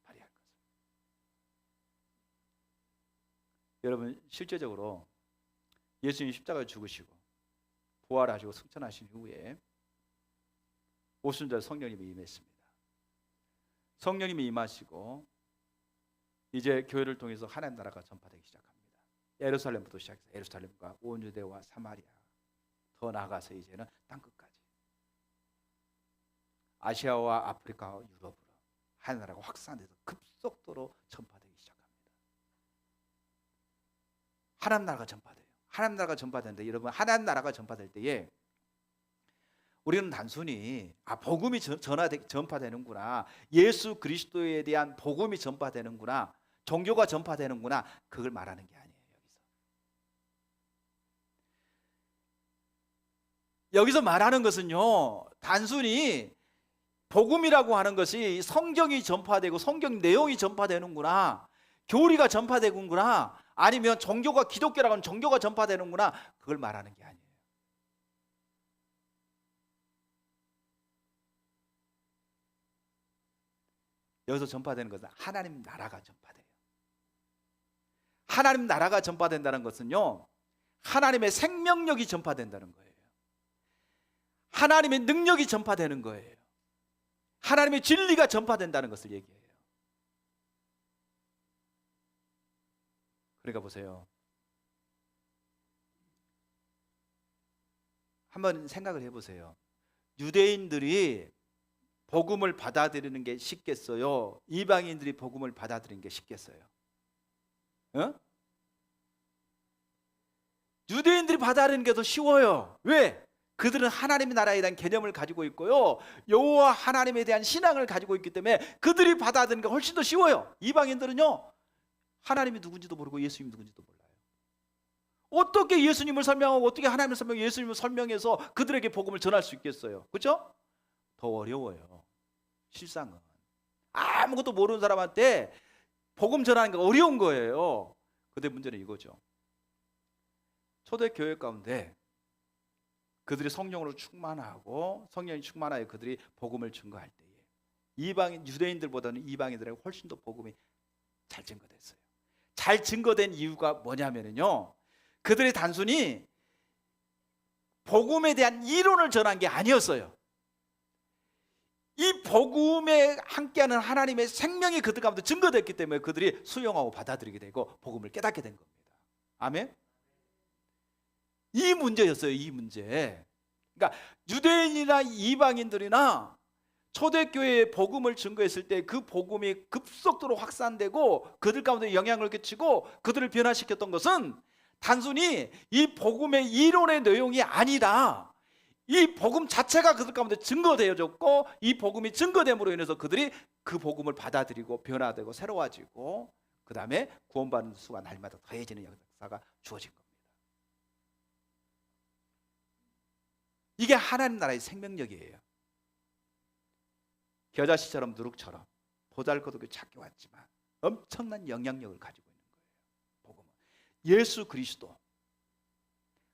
발휘할 것을. 여러분, 실제적으로 예수님이 십자가에 죽으시고 부활하시고 승천하신 후에 오순절 성령님이 임했습니다. 성령님이 임하시고 이제 교회를 통해서 하나님 나라가 전파되기 시작합니다. 예루살렘부터 시작해서 예루살렘과 온 유대와 사마리아, 더 나아가서 이제는 땅끝까지, 아시아와 아프리카와 유럽으로 하나님 나라가 확산돼서 급속도로 전파되기 시작합니다. 하나님 나라가 전파돼요. 하나님 나라가 전파되는데, 여러분, 하나님 나라가 전파될 때에 우리는 단순히 복음이 전파되는구나, 예수 그리스도에 대한 복음이 전파되는구나, 종교가 전파되는구나, 그걸 말하는 게 아니에요. 여기서 말하는 것은요, 단순히 복음이라고 하는 것이 성경이 전파되고 성경 내용이 전파되는구나, 교리가 전파되는구나, 아니면 종교가, 기독교라고 하는 종교가 전파되는구나, 그걸 말하는 게 아니에요. 여기서 전파되는 것은 하나님 나라가 전파돼요. 하나님 나라가 전파된다는 것은요, 하나님의 생명력이 전파된다는 거예요. 하나님의 능력이 전파되는 거예요. 하나님의 진리가 전파된다는 것을 얘기해요. 그러니까 보세요. 한번 생각을 해보세요. 유대인들이 복음을 받아들이는 게 쉽겠어요? 이방인들이 복음을 받아들이는 게 쉽겠어요? 어? 유대인들이 받아들이는 게 더 쉬워요. 왜? 그들은 하나님의 나라에 대한 개념을 가지고 있고요, 여호와 하나님에 대한 신앙을 가지고 있기 때문에 그들이 받아들이는 게 훨씬 더 쉬워요. 이방인들은요, 하나님이 누군지도 모르고 예수님이 누군지도 몰라요. 어떻게 예수님을 설명하고 어떻게 하나님을 설명하고 예수님을 설명해서 그들에게 복음을 전할 수 있겠어요? 그렇죠? 더 어려워요. 실상은 아무것도 모르는 사람한테 복음 전하는 게 어려운 거예요. 근데 문제는 이거죠. 초대교회 가운데 그들이 성령으로 충만하고 성령이 충만하여 그들이 복음을 증거할 때에 이방인 유대인들보다는 이방인들에게 훨씬 더 복음이 잘 증거됐어요. 잘 증거된 이유가 뭐냐면요, 그들이 단순히 복음에 대한 이론을 전한 게 아니었어요. 이 복음에 함께하는 하나님의 생명이 그들 가운데 증거됐기 때문에 그들이 수용하고 받아들이게 되고 복음을 깨닫게 된 겁니다. 아멘? 이 문제였어요. 이 문제. 그러니까 유대인이나 이방인들이나 초대교회에 복음을 증거했을 때 그 복음이 급속도로 확산되고 그들 가운데 영향을 끼치고 그들을 변화시켰던 것은 단순히 이 복음의 이론의 내용이 아니라 이 복음 자체가 그들 가운데 증거되어졌고, 이 복음이 증거됨으로 인해서 그들이 그 복음을 받아들이고 변화되고 새로워지고 그 다음에 구원받는 수가 날마다 더해지는 역사가 주어진 겁니다. 이게 하나님 나라의 생명력이에요. 겨자씨처럼 누룩처럼 보잘것없게 작게 왔지만 엄청난 영향력을 가지고 있는 거예요. 복음은 예수 그리스도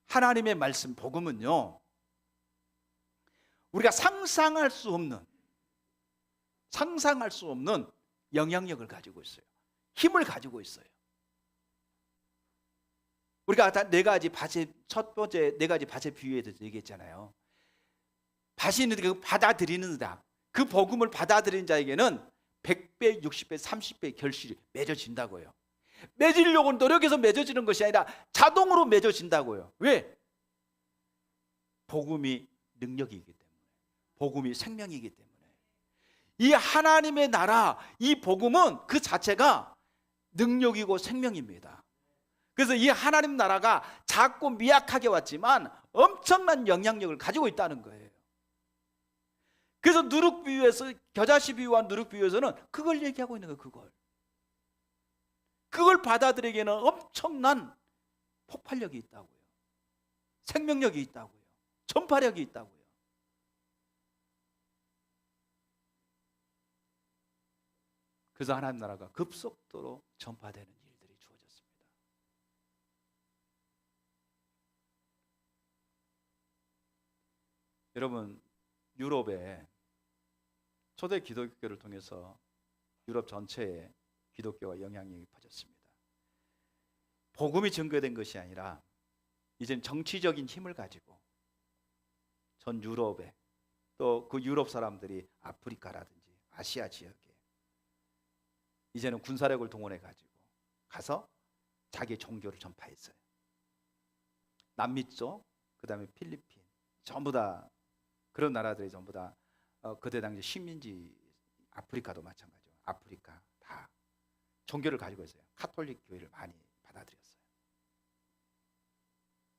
하나님의 말씀 복음은요, 우리가 상상할 수 없는 영향력을 가지고 있어요. 힘을 가지고 있어요. 우리가 네 가지 밭의 첫 번째 네 가지 밭의 비유에 대해서 얘기했잖아요. 밭이 있는데 그 받아들이는 자, 그 복음을 받아들이는 자에게는 100배, 60배, 30배 결실이 맺어진다고요. 맺으려고 노력해서 맺어지는 것이 아니라 자동으로 맺어진다고요. 왜? 복음이 능력이기 때문에, 복음이 생명이기 때문에. 이 하나님의 나라, 이 복음은 그 자체가 능력이고 생명입니다. 그래서 이 하나님 나라가 작고 미약하게 왔지만 엄청난 영향력을 가지고 있다는 거예요. 그래서 누룩 비유에서, 겨자씨 비유와 누룩 비유에서는 그걸 얘기하고 있는 거예요. 그걸 받아들이기에는 엄청난 폭발력이 있다고요. 생명력이 있다고요. 전파력이 있다고요. 그래서 하나님 나라가 급속도로 전파되는 일들이 주어졌습니다. 여러분, 유럽에 초대 기독교를 통해서 유럽 전체에 기독교와 영향력이 퍼졌습니다. 복음이 증거된 것이 아니라 이제는 정치적인 힘을 가지고 전 유럽에, 또 그 유럽 사람들이 아프리카라든지 아시아 지역에 이제는 군사력을 동원해 가지고 가서 자기 종교를 전파했어요. 남미 쪽, 그 다음에 필리핀, 전부 다 그런 나라들이 전부 다 그때 당시 식민지, 아프리카도 마찬가지죠. 아프리카 다 종교를 가지고 있어요. 카톨릭 교회를 많이 받아들였어요.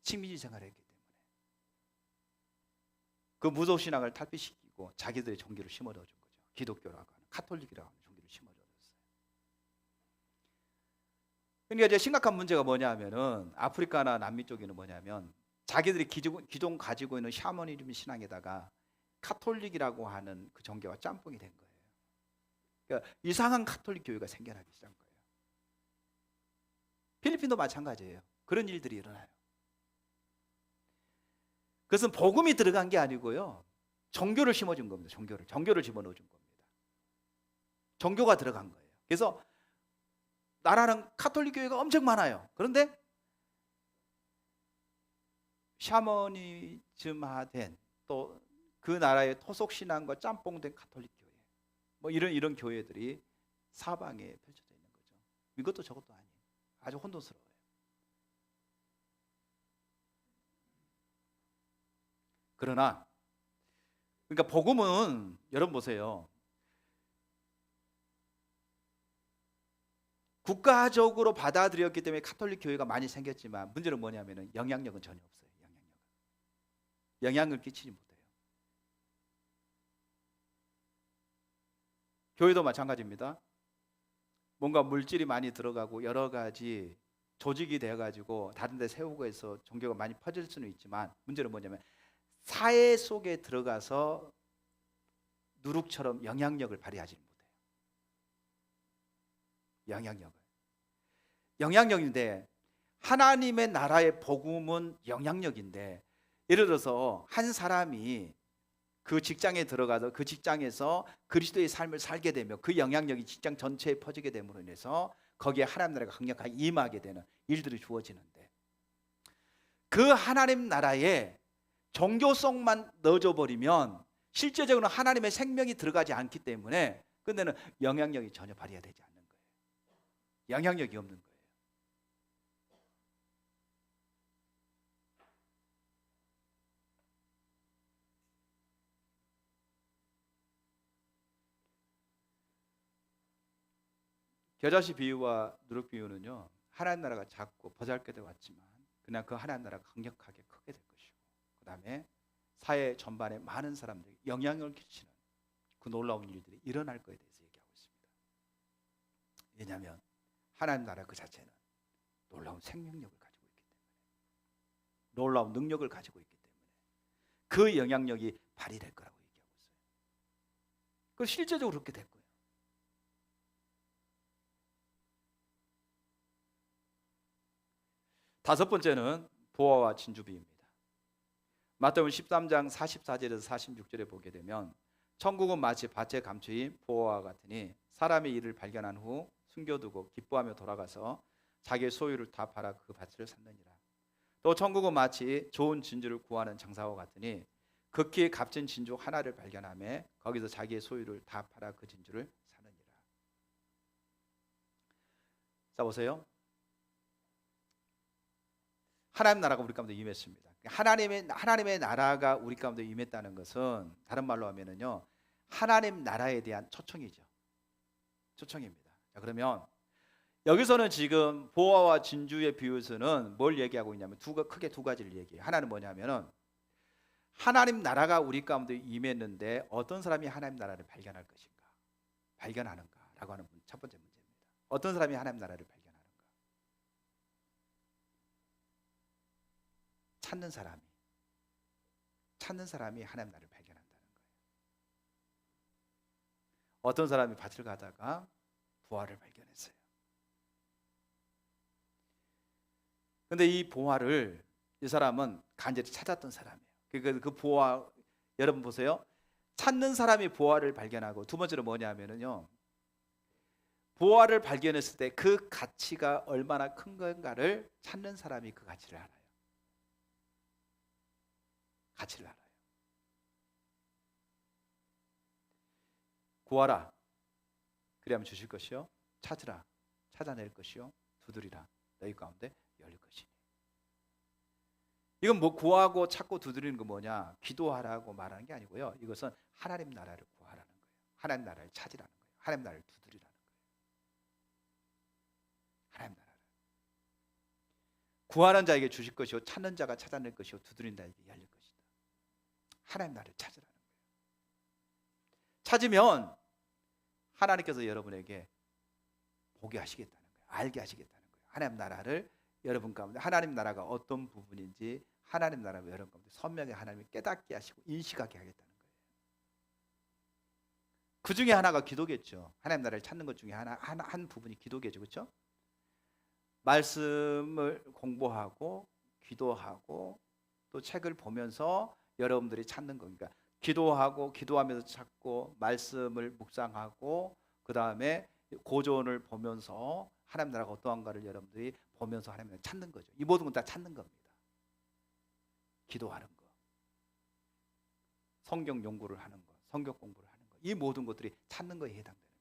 식민지 생활을 했기 때문에 그 무속 신앙을 탈피시키고 자기들의 종교를 심어 넣어준 거죠. 기독교라고 하는, 카톨릭이라고 하는 종교를 심어 넣었어요. 그러니까 이제 심각한 문제가 뭐냐면은 아프리카나 남미 쪽에는 뭐냐면 자기들이 기존 가지고 있는 샤머니즘 신앙에다가 카톨릭이라고 하는 그 종교가 짬뽕이 된 거예요. 그러니까 이상한 카톨릭 교회가 생겨나기 시작한 거예요. 필리핀도 마찬가지예요. 그런 일들이 일어나요. 그것은 복음이 들어간 게 아니고요, 종교를 심어준 겁니다. 종교를 집어넣어준 겁니다. 종교가 들어간 거예요. 그래서 나라는 카톨릭 교회가 엄청 많아요. 그런데 샤머니즘화된, 또 그 나라의 토속 신앙과 짬뽕된 카톨릭 교회, 뭐 이런 교회들이 사방에 펼쳐져 있는 거죠. 이것도 저것도 아니에요. 아주 혼돈스러워요. 그러나 그러니까 복음은 여러분 보세요. 국가적으로 받아들였기 때문에 가톨릭 교회가 많이 생겼지만 문제는 뭐냐면은 영향력은 전혀 없어요. 영향을 끼치지 못해요. 교회도 마찬가지입니다. 뭔가 물질이 많이 들어가고 여러 가지 조직이 되어가지고 다른 데 세우고 해서 종교가 많이 퍼질 수는 있지만 문제는 뭐냐면 사회 속에 들어가서 누룩처럼 영향력을 발휘하지 못해요. 영향력인데 하나님의 나라의 복음은 영향력인데, 예를 들어서 한 사람이 그 직장에 들어가서 그 직장에서 그리스도의 삶을 살게 되면 그 영향력이 직장 전체에 퍼지게 됨으로 인해서 거기에 하나님 나라가 강력하게 임하게 되는 일들이 주어지는데, 그 하나님 나라에 종교성만 넣어줘 버리면 실제적으로 하나님의 생명이 들어가지 않기 때문에 근데는 영향력이 전혀 발휘되지 않는 거예요. 영향력이 없는 거예요. 겨자씨 비유와 누룩 비유는요, 하나님 나라가 작고 보잘것에 왔지만 그냥 그 하나님 나라가 강력하게 크게 될 것이고, 그 다음에 사회 전반에 많은 사람들이 영향을 끼치는 그 놀라운 일들이 일어날 것에 대해서 얘기하고 있습니다. 왜냐하면 하나님 나라 그 자체는 놀라운 생명력을 가지고 있기 때문에, 놀라운 능력을 가지고 있기 때문에 그 영향력이 발휘될 거라고 얘기하고 있어요. 그 실제적으로 그렇게 될 거예요. 다섯 번째는 보화와 진주비입니다. 마태복음 13장 44절에서 46절에 보게 되면 천국은 마치 밭에 감추인 보화와 같으니 사람의 일을 발견한 후 숨겨두고 기뻐하며 돌아가서 자기의 소유를 다 팔아 그 밭을 샀느니라. 또 천국은 마치 좋은 진주를 구하는 장사와 같으니 극히 값진 진주 하나를 발견하며 거기서 자기의 소유를 다 팔아 그 진주를 사느니라. 자, 보세요. 하나님 나라가 우리 가운데 임했습니다. 하나님의 나라가 우리 가운데 임했다는 것은 다른 말로 하면은요, 하나님 나라에 대한 초청이죠. 초청입니다. 자, 그러면 여기서는 지금 보화와 진주의 비유에서는 뭘 얘기하고 있냐면 크게 두 가지를 얘기해요. 하나는 뭐냐면은 하나님 나라가 우리 가운데 임했는데 어떤 사람이 하나님 나라를 발견할 것인가, 발견하는가라고 하는 첫 번째 문제입니다. 어떤 사람이 하나님 나라를 발견하는가? 찾는 사람이 하나님 나라를 발견한다는 거예요. 어떤 사람이 밭을 가다가 보화를 발견했어요. 근데 이 보화를 이 사람은 간절히 찾았던 사람이에요. 그러니까 그 보화, 여러분 보세요. 찾는 사람이 보화를 발견하고, 두 번째로 뭐냐면요, 보화를 발견했을 때 그 가치가 얼마나 큰 건가를 찾는 사람이 그 가치를 알아요. 가치를 알아요. 구하라, 그리하면 주실 것이요, 찾으라, 찾아낼 것이요, 두드리라, 너희 가운데 열릴 것이니. 이건 뭐 구하고 찾고 두드리는 거 뭐냐, 기도하라고 말하는 게 아니고요, 이것은 하나님 나라를 구하라는 거예요. 하나님 나라를 찾으라는 거예요. 하나님 나라를 두드리라는 거예요. 하나님 나라를 구하는 자에게 주실 것이요, 찾는 자가 찾아낼 것이요, 두드린 자에게 열릴 것이다. 하나님 나라를 찾으라는 거예요. 찾으면 하나님께서 여러분에게 보게 하시겠다는 거예요. 알게 하시겠다는 거예요. 하나님 나라를 여러분 가운데, 하나님 나라가 어떤 부분인지 하나님 나라가 여러분 가운데 선명히 하나님이 깨닫게 하시고 인식하게 하겠다는 거예요. 그 중에 하나가 기도겠죠. 하나님 나라를 찾는 것 중에 한 부분이 기도겠죠. 그렇죠? 말씀을 공부하고 기도하고 또 책을 보면서 여러분들이 찾는 거니까, 기도하고 기도하면서 찾고 말씀을 묵상하고 그 다음에 고전을 보면서 하나님 나라가 어떠한가를 여러분들이 보면서 하나님 나라를 찾는 거죠. 이 모든 건 다 찾는 겁니다. 기도하는 거, 성경 연구를 하는 거, 성경 공부를 하는 거, 이 모든 것들이 찾는 거에 해당되는 거예요.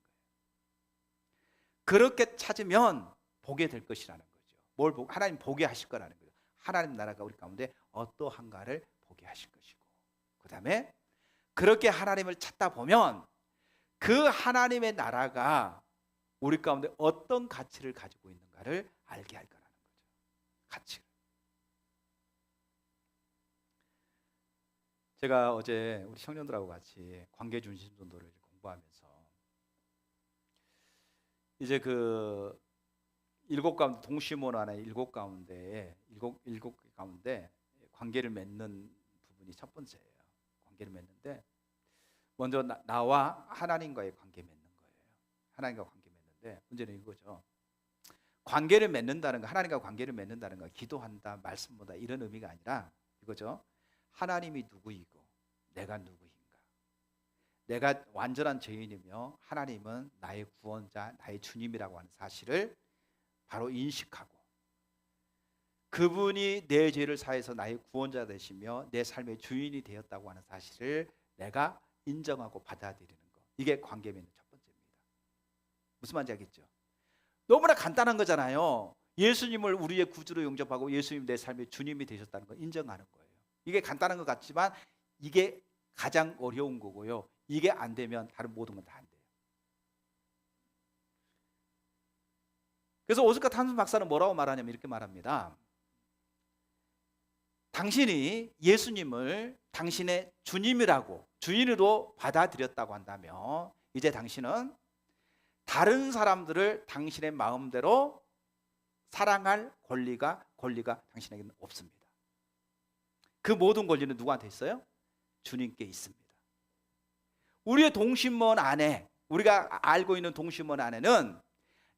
그렇게 찾으면 보게 될 것이라는 거예요. 하나님 보게 하실 거라는 거예요. 하나님 나라가 우리 가운데 어떠한가를 보게 하실 것이고, 그 다음에 그렇게 하나님을 찾다 보면 그 하나님의 나라가 우리 가운데 어떤 가치를 가지고 있는가를 알게 할 거라는 거죠. 가치를. 제가 어제 우리 청년들하고 같이 관계 중심 전도를 공부하면서 이제 그 일곱 가운데 동시몬 안에 일곱 가운데 관계를 맺는 부분이 첫 번째예요. 관계를 맺는데 먼저 나와 하나님과의 관계 맺는 거예요. 하나님과 관계 맺는데 문제는 이거죠. 관계를 맺는다는 거, 하나님과 관계를 맺는다는 거, 기도한다, 말씀보다 이런 의미가 아니라 이거죠. 하나님이 누구이고 내가 누구인가. 내가 완전한 죄인이며 하나님은 나의 구원자, 나의 주님이라고 하는 사실을 바로 인식하고, 그분이 내 죄를 사해서 나의 구원자 되시며 내 삶의 주인이 되었다고 하는 사실을 내가 인정하고 받아들이는 것. 이게 관계 맺는 첫 번째입니다. 무슨 말인지 알겠죠? 너무나 간단한 거잖아요. 예수님을 우리의 구주로 영접하고 예수님 내 삶의 주님이 되셨다는 걸 인정하는 거예요. 이게 간단한 것 같지만 이게 가장 어려운 거고요. 이게 안 되면 다른 모든 건 다 안 돼요. 그래서 오스카 탄슨 박사는 뭐라고 말하냐면 이렇게 말합니다. 당신이 예수님을 당신의 주님이라고, 주인으로 받아들였다고 한다면 이제 당신은 다른 사람들을 당신의 마음대로 사랑할 권리가 당신에게는 없습니다. 그 모든 권리는 누구한테 있어요? 주님께 있습니다. 우리의 동심원 안에, 우리가 알고 있는 동심원 안에는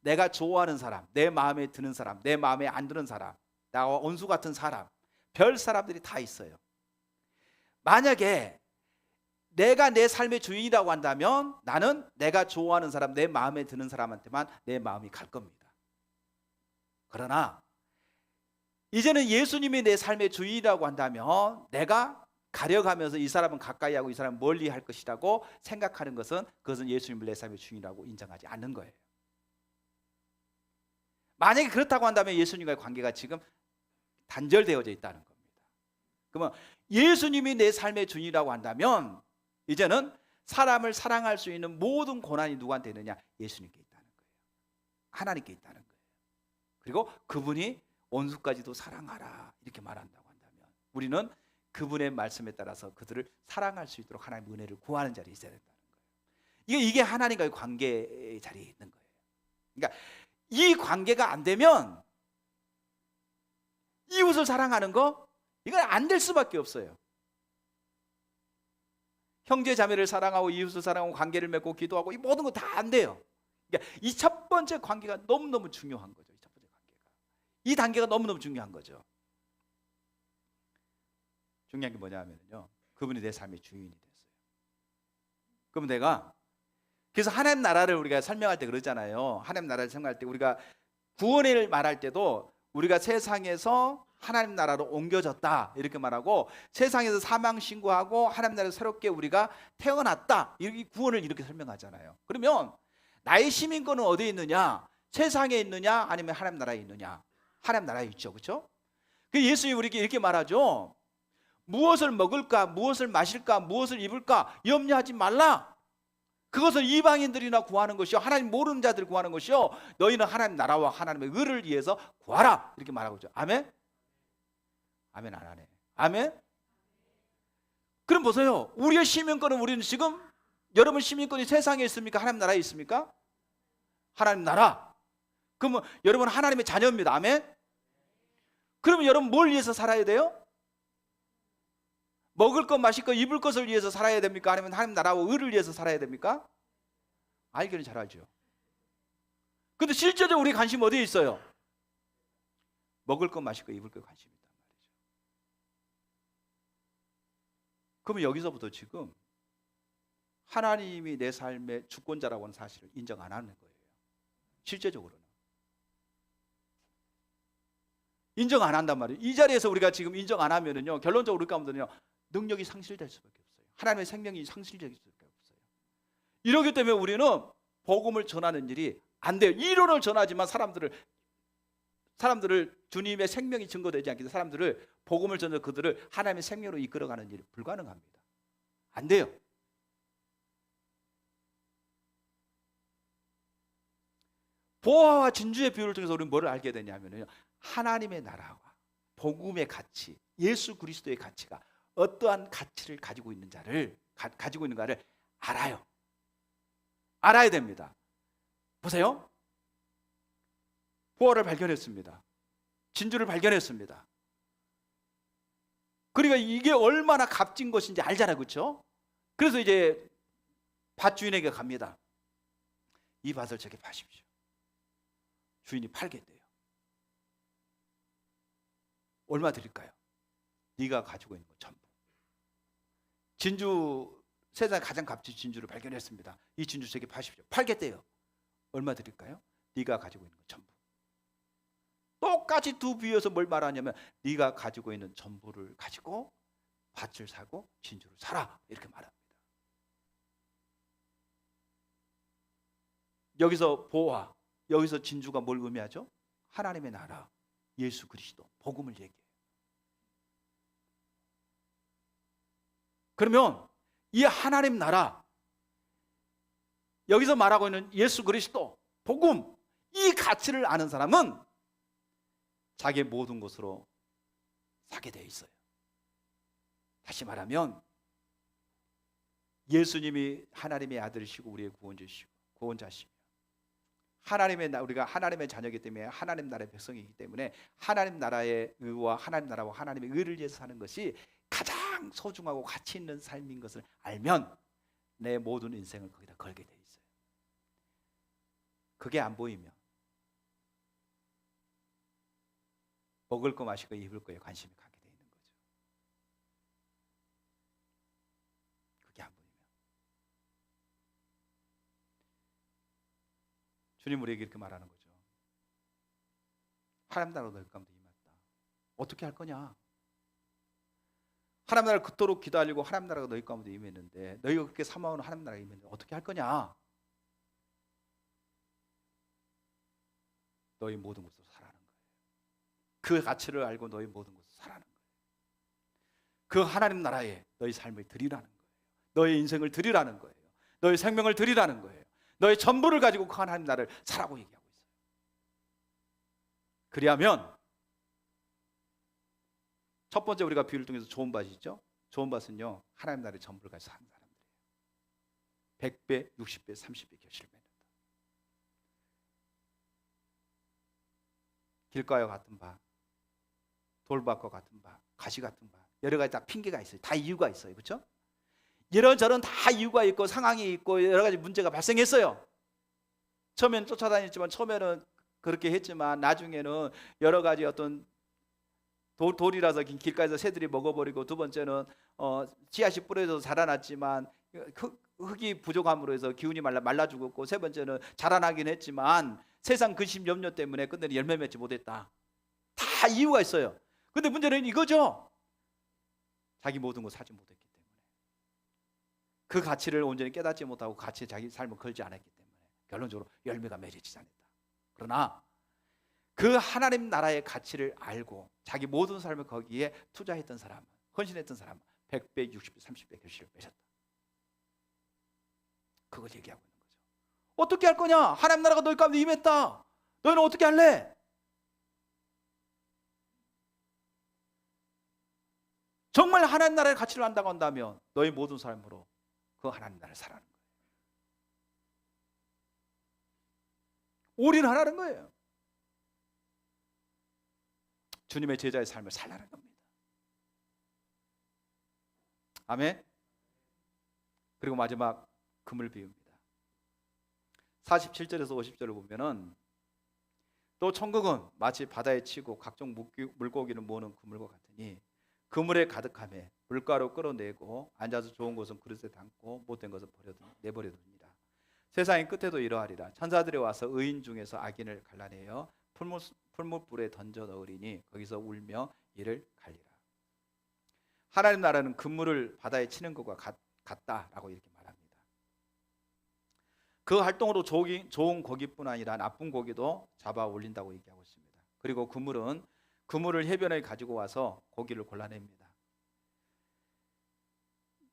내가 좋아하는 사람, 내 마음에 드는 사람, 내 마음에 안 드는 사람, 나와 원수 같은 사람, 별 사람들이 다 있어요. 만약에 내가 내 삶의 주인이라고 한다면 나는 내가 좋아하는 사람, 내 마음에 드는 사람한테만 내 마음이 갈 겁니다. 그러나 이제는 예수님이 내 삶의 주인이라고 한다면 내가 가려가면서 이 사람은 가까이 하고 이 사람은 멀리 할 것이라고 생각하는 것은, 그것은 예수님을 내 삶의 주인이라고 인정하지 않는 거예요. 만약에 그렇다고 한다면 예수님과의 관계가 지금 단절되어져 있다는 겁니다. 그러면 예수님이 내 삶의 주인이라고 한다면 이제는 사람을 사랑할 수 있는 모든 권한이 누구한테 있느냐? 예수님께 있다는 거예요. 하나님께 있다는 거예요. 그리고 그분이 원수까지도 사랑하라 이렇게 말한다고 한다면 우리는 그분의 말씀에 따라서 그들을 사랑할 수 있도록 하나님의 은혜를 구하는 자리에 있어야 된다는 거예요. 이게 하나님과의 관계의 자리에 있는 거예요. 그러니까 이 관계가 안 되면 이웃을 사랑하는 거, 이건 안 될 수밖에 없어요. 형제 자매를 사랑하고 이웃을 사랑하고 관계를 맺고 기도하고 이 모든 거 다 안 돼요. 그러니까 이 첫 번째 관계가 너무너무 중요한 거죠. 이 첫 번째 관계가. 이 단계가 너무너무 중요한 거죠. 중요한 게 뭐냐면요, 그분이 내 삶의 주인이 됐어요. 그럼 내가, 그래서 하나님 나라를 우리가 설명할 때 그러잖아요. 하나님 나라를 설명할 때 우리가 구원을 말할 때도 우리가 세상에서 하나님 나라로 옮겨졌다 이렇게 말하고, 세상에서 사망 신고하고 하나님 나라에 새롭게 우리가 태어났다, 이 구원을 이렇게 설명하잖아요. 그러면 나의 시민권은 어디에 있느냐? 세상에 있느냐 아니면 하나님 나라에 있느냐? 하나님 나라에 있죠. 그렇죠? 예수님이 우리에게 이렇게 말하죠. 무엇을 먹을까, 무엇을 마실까, 무엇을 입을까 염려하지 말라. 그것을 이방인들이나 구하는 것이요, 하나님 모르는 자들이 구하는 것이요, 너희는 하나님 나라와 하나님의 의를 위해서 구하라 이렇게 말하고 있죠. 아멘? 아멘 안 하네. 아멘? 그럼 보세요. 우리의 시민권은, 우리는 지금 여러분 시민권이 세상에 있습니까? 하나님 나라에 있습니까? 하나님 나라. 그러면 여러분 하나님의 자녀입니다. 아멘? 그러면 여러분 뭘 위해서 살아야 돼요? 먹을 것, 마실 것, 입을 것을 위해서 살아야 됩니까? 아니면 하나님 나라와 의를 위해서 살아야 됩니까? 알기는 잘 알죠. 근데 실제로 우리 관심 어디에 있어요? 먹을 것, 마실 것, 입을 것 관심이 있단 말이죠. 그러면 여기서부터 지금 하나님이 내 삶의 주권자라고 하는 사실을 인정 안 하는 거예요. 실제적으로는 인정 안 한단 말이에요. 이 자리에서 우리가 지금 인정 안 하면은요, 결론적으로 우리 가운데는요, 능력이 상실될 수밖에 없어요. 하나님의 생명이 상실될 수밖에 없어요. 이러기 때문에 우리는 복음을 전하는 일이 안 돼요. 이론을 전하지만 사람들을 사람들을 주님의 생명이 증거되지 않기 때문에 사람들을 복음을 전해 그들을 하나님의 생명으로 이끌어가는 일이 불가능합니다. 안 돼요. 보화와 진주의 비유를 통해서 우리는 뭐를 알게 되냐면요, 하나님의 나라와 복음의 가치, 예수 그리스도의 가치가 어떠한 가치를 가지고 있는가를 알아요. 알아야 됩니다. 보세요. 보화를 발견했습니다. 진주를 발견했습니다. 그러니까 이게 얼마나 값진 것인지 알잖아요. 그렇죠? 그래서 이제 밭 주인에게 갑니다. 이 밭을 저게 파십시오. 주인이 팔겠대요. 얼마 드릴까요? 네가 가지고 있는 거 전부. 진주, 세상에 가장 값진 진주를 발견했습니다. 이 진주 저게 파십시오. 팔겠대요. 얼마 드릴까요? 네가 가지고 있는 거 전부. 똑같이 두 비유에서 뭘 말하냐면 네가 가지고 있는 전부를 가지고 밭을 사고 진주를 사라, 이렇게 말합니다. 여기서 보화, 여기서 진주가 뭘 의미하죠? 하나님의 나라, 예수 그리스도, 복음을 얘기해요. 그러면 이 하나님 나라, 여기서 말하고 있는 예수 그리스도, 복음, 이 가치를 아는 사람은 자기의 모든 것으로 사게 되어 있어요. 다시 말하면 예수님이 하나님의 아들이시고 우리의 구원자시고 우리가 하나님의 자녀이기 때문에 하나님 나라의 백성이기 때문에 하나님 나라의 의와 하나님 나라와 하나님의 의를 위해서 사는 것이 가장 소중하고 가치 있는 삶인 것을 알면 내 모든 인생을 거기다 걸게 돼 있어요. 그게 안 보이면 먹을 거 마실 거 입을 거에 관심이 가게 돼 있는 거죠. 그게 안 보이면. 주님 우리에게 이렇게 말하는 거죠. 하나님 나라로 너희 가운데 임했다. 어떻게 할 거냐? 하나님 나라를 그토록 기다리고 하나님 나라가 너희 가운데 임했는데, 너희가 그렇게 사모하는 하나님 나라가 임했는데 어떻게 할 거냐? 너희 모든 것으로 살아는 거예요. 그 가치를 알고 너희 모든 것을 살아는 거예요. 그 하나님 나라에 너희 삶을 드리라는 거예요. 너희 인생을 드리라는 거예요. 너희 생명을 드리라는 거예요. 너희 전부를 가지고 그 하나님 나라를 살라고 얘기하고 있어요. 그리하면 첫 번째 우리가 비유를 통해서 좋은 밭이죠. 좋은 밭은요, 하나님 나라의 전부를 가지고 사는 사람들이에요. 100배, 60배, 30배 결실을 맺는다. 길가와 같은 밭, 돌밭과 같은 밭, 가시 같은 밭, 여러 가지 다 핑계가 있어요. 다 이유가 있어요. 그렇죠? 이런저런 다 이유가 있고 상황이 있고 여러 가지 문제가 발생했어요. 처음에는 쫓아다녔지만, 처음에는 그렇게 했지만 나중에는 여러 가지 어떤 돌이라서 길가에서 새들이 먹어버리고, 두 번째는 씨앗이 뿌려져서 자라났지만 흙이 부족함으로 해서 기운이 말라 죽었고, 세 번째는 자라나긴 했지만 세상 근심 염려 때문에 끝내는 열매 맺지 못했다. 다 이유가 있어요. 근데 문제는 이거죠. 자기 모든 거 사지 못했기 때문에, 그 가치를 온전히 깨닫지 못하고 가치에 자기 삶을 걸지 않았기 때문에 결론적으로 열매가 맺어지지 않았다. 그러나 그 하나님 나라의 가치를 알고 자기 모든 삶을 거기에 투자했던 사람, 헌신했던 사람, 100배, 60배, 30배 결실을 맺었다. 그걸 얘기하고 있는 거죠. 어떻게 할 거냐? 하나님 나라가 너희 가운데 임했다. 너희는 어떻게 할래? 정말 하나님 나라의 가치를 안다고 한다면 너희 모든 삶으로 그 하나님 나라를 살아가는 거예요. 올인하라는 거예요. 주님의 제자의 삶을 살라는 겁니다. 아멘. 그리고 마지막 그물 비유입니다. 47절에서 50절을 보면은, 또 천국은 마치 바다에 치고 각종 물고기를 모으는 그물과 같으니 그물에 가득하며 물가로 끌어내고 앉아서 좋은 것은 그릇에 담고 못된 것은 내버려 둡니다. 세상의 끝에도 이러하리라. 천사들이 와서 의인 중에서 악인을 갈라내어 풀무불에 던져 넣으리니 거기서 울며 이를 갈리라. 하나님 나라는 그물을 바다에 치는 것과 같다라고 이렇게 말합니다. 그 활동으로 좋은 고기뿐 아니라 나쁜 고기도 잡아 올린다고 얘기하고 있습니다. 그리고 그물을 해변에 가지고 와서 고기를 골라냅니다.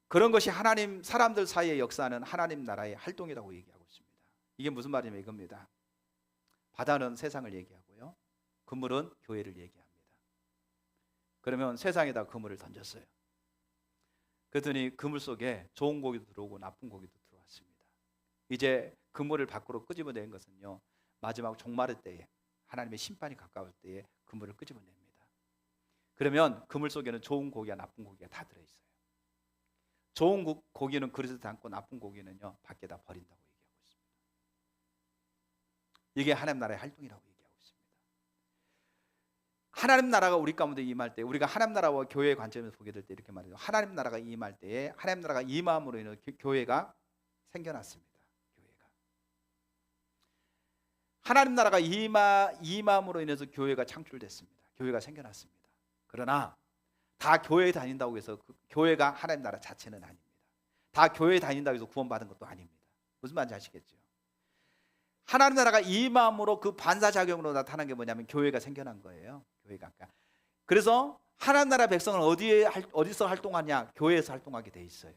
그런 것이 하나님 사람들 사이에 역사하는 하나님 나라의 활동이라고 얘기하고 있습니다. 이게 무슨 말이냐면 이겁니다. 바다는 세상을 얘기하고요, 그물은 교회를 얘기합니다. 그러면 세상에다 그물을 던졌어요. 그랬더니 그물 속에 좋은 고기도 들어오고 나쁜 고기도 들어왔습니다. 이제 그물을 밖으로 끄집어낸 것은요, 마지막 종말의 때에, 하나님의 심판이 가까울 때에 그물을 끄집어냅니다. 그러면 그물 속에는 좋은 고기와 나쁜 고기가 다 들어있어요. 좋은 고기는 그릇에 담고 나쁜 고기는요 밖에다 버린다고 얘기하고 있습니다. 이게 하나님 나라의 활동이라고 얘기하고 있습니다. 하나님 나라가 우리 가운데 임할 때, 우리가 하나님 나라와 교회의 관점에서 보게 될 때 이렇게 말해요. 하나님 나라가 임할 때에 하나님 나라가 임함으로 인해 교회가 생겨났습니다. 교회가 하나님 나라가 임함으로 인해서 교회가 창출됐습니다. 교회가 생겨났습니다. 그러나 다 교회에 다닌다고 해서 그 교회가 하나님 나라 자체는 아닙니다. 다 교회에 다닌다고 해서 구원받은 것도 아닙니다. 무슨 말인지 아시겠죠? 하나님 나라가 임함으로 그 반사작용으로 나타난 게 뭐냐면 교회가 생겨난 거예요. 교회가. 그래서 하나님 나라 백성은 어디서 활동하냐? 교회에서 활동하게 돼 있어요.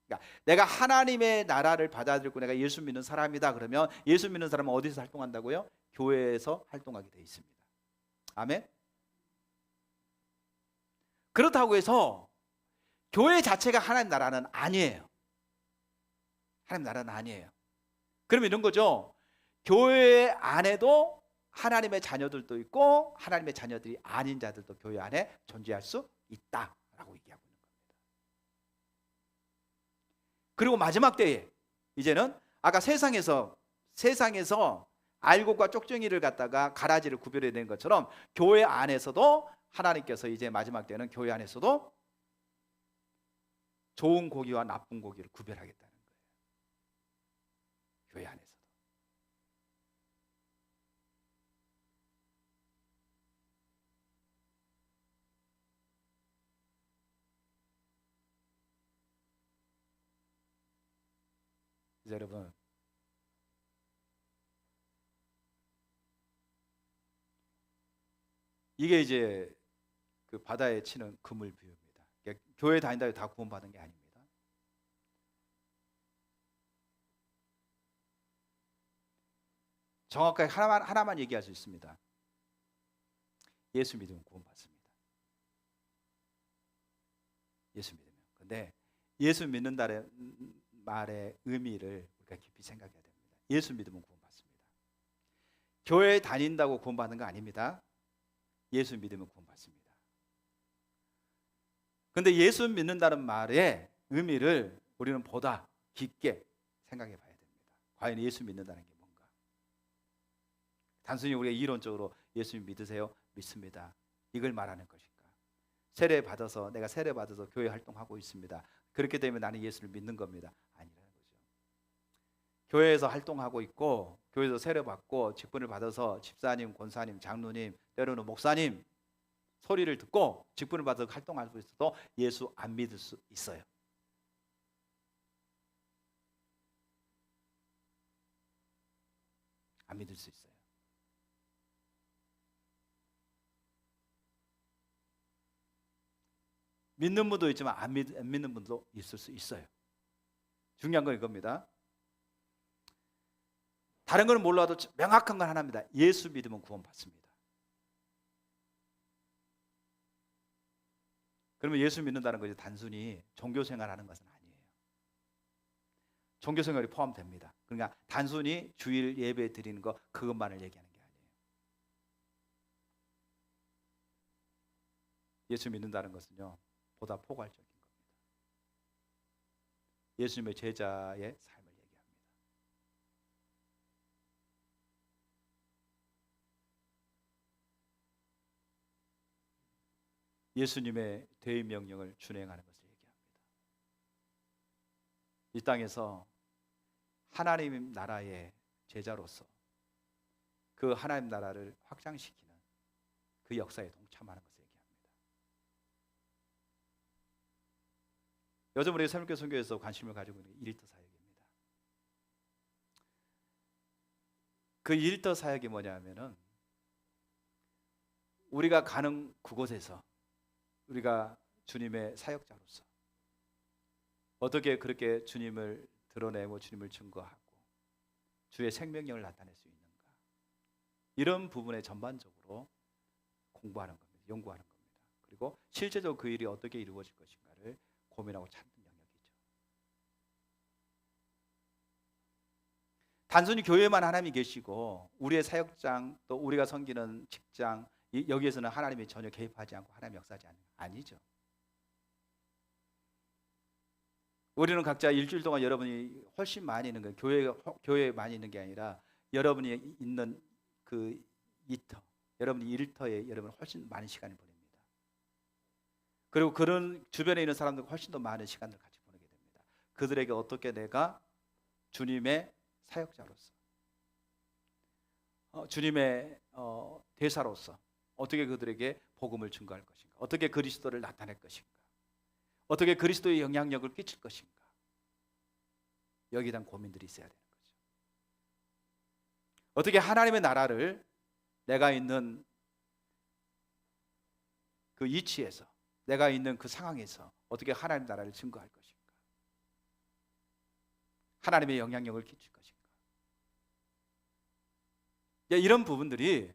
그러니까 내가 하나님의 나라를 받아들이고 내가 예수 믿는 사람이다 그러면 예수 믿는 사람은 어디서 활동한다고요? 교회에서 활동하게 돼 있습니다. 아멘. 그렇다고 해서 교회 자체가 하나님 나라는 아니에요. 하나님 나라는 아니에요. 그러면 이런 거죠. 교회 안에도 하나님의 자녀들도 있고 하나님의 자녀들이 아닌 자들도 교회 안에 존재할 수 있다라고 얘기하고 있는 겁니다. 그리고 마지막 때에 이제는 아까 세상에서 알곡과 쪽정이를 갖다가 가라지를 구별해낸 것처럼 교회 안에서도 하나님께서 이제 마지막 때는 교회 안에서도 좋은 고기와 나쁜 고기를 구별하겠다는 거예요. 교회 안에서도. 이제 여러분, 이게 이제 그 바다에 치는 그물 비유입니다. 그러니까 교회 다닌다고 다 구원받은 게 아닙니다. 정확하게 하나만 얘기할 수 있습니다. 예수 믿으면 구원받습니다. 예수 믿으면. 근데 예수 믿는다는 말의 의미를 우리가 깊이 생각해야 됩니다. 예수 믿으면 구원받습니다. 교회 다닌다고 구원받는 거 아닙니다. 예수 믿으면 구원받습니다. 근데 예수 믿는다는 말의 의미를 우리는 보다 깊게 생각해 봐야 됩니다. 과연 예수 믿는다는 게 뭔가? 단순히 우리가 이론적으로 예수 믿으세요? 믿습니다. 이걸 말하는 것일까? 내가 세례 받아서 교회 활동하고 있습니다. 그렇게 되면 나는 예수를 믿는 겁니다. 아니라는 거죠. 교회에서 활동하고 있고 교회에서 세례 받고 직분을 받아서 집사님, 권사님, 장로님, 때로는 목사님 소리를 듣고 직분을 받아서 활동하고 있어도 예수 안 믿을 수 있어요. 안 믿을 수 있어요. 믿는 분도 있지만 안 믿는 분도 있을 수 있어요. 중요한 건 이겁니다. 다른 건 몰라도 명확한 건 하나입니다. 예수 믿으면 구원받습니다. 그러면 예수 믿는다는 것이 단순히 종교 생활하는 것은 아니에요. 종교 생활이 포함됩니다. 그러니까 단순히 주일 예배 드리는 것 그것만을 얘기하는 게 아니에요. 예수 믿는다는 것은요 보다 포괄적인 겁니다. 예수님의 제자의 삶을 얘기합니다. 예수님의 대의 명령을 준행하는 것을 얘기합니다. 이 땅에서 하나님 나라의 제자로서 그 하나님 나라를 확장시키는 그 역사에 동참하는 것을 얘기합니다. 요즘 우리 새롭게 선교에서 관심을 가지고 있는 1터 사역입니다. 그 1터 사역이 뭐냐면은 우리가 가는 그곳에서 우리가 주님의 사역자로서 어떻게 그렇게 주님을 드러내고 주님을 증거하고 주의 생명력을 나타낼 수 있는가, 이런 부분에 전반적으로 공부하는 겁니다. 연구하는 겁니다. 그리고 실제적으로 그 일이 어떻게 이루어질 것인가를 고민하고 찾는 영역이죠. 단순히 교회만 하나님이 계시고 우리의 사역장 또 우리가 섬기는 직장 여기에서는 하나님이 전혀 개입하지 않고 하나님 역사하지 않는 거 아니죠. 우리는 각자 일주일 동안 여러분이 훨씬 많이 있는 거예요. 교회에 많이 있는 게 아니라 여러분이 있는 그 일터, 여러분이 일터에 여러분 훨씬 많은 시간을 보냅니다. 그리고 그런 주변에 있는 사람들과 훨씬 더 많은 시간을 같이 보내게 됩니다. 그들에게 어떻게 내가 주님의 사역자로서 주님의 대사로서 어떻게 그들에게 복음을 증거할 것인가, 어떻게 그리스도를 나타낼 것인가, 어떻게 그리스도의 영향력을 끼칠 것인가, 여기에 대한 고민들이 있어야 되는 거죠. 어떻게 하나님의 나라를 내가 있는 그 위치에서, 내가 있는 그 상황에서 어떻게 하나님의 나라를 증거할 것인가, 하나님의 영향력을 끼칠 것인가, 이런 부분들이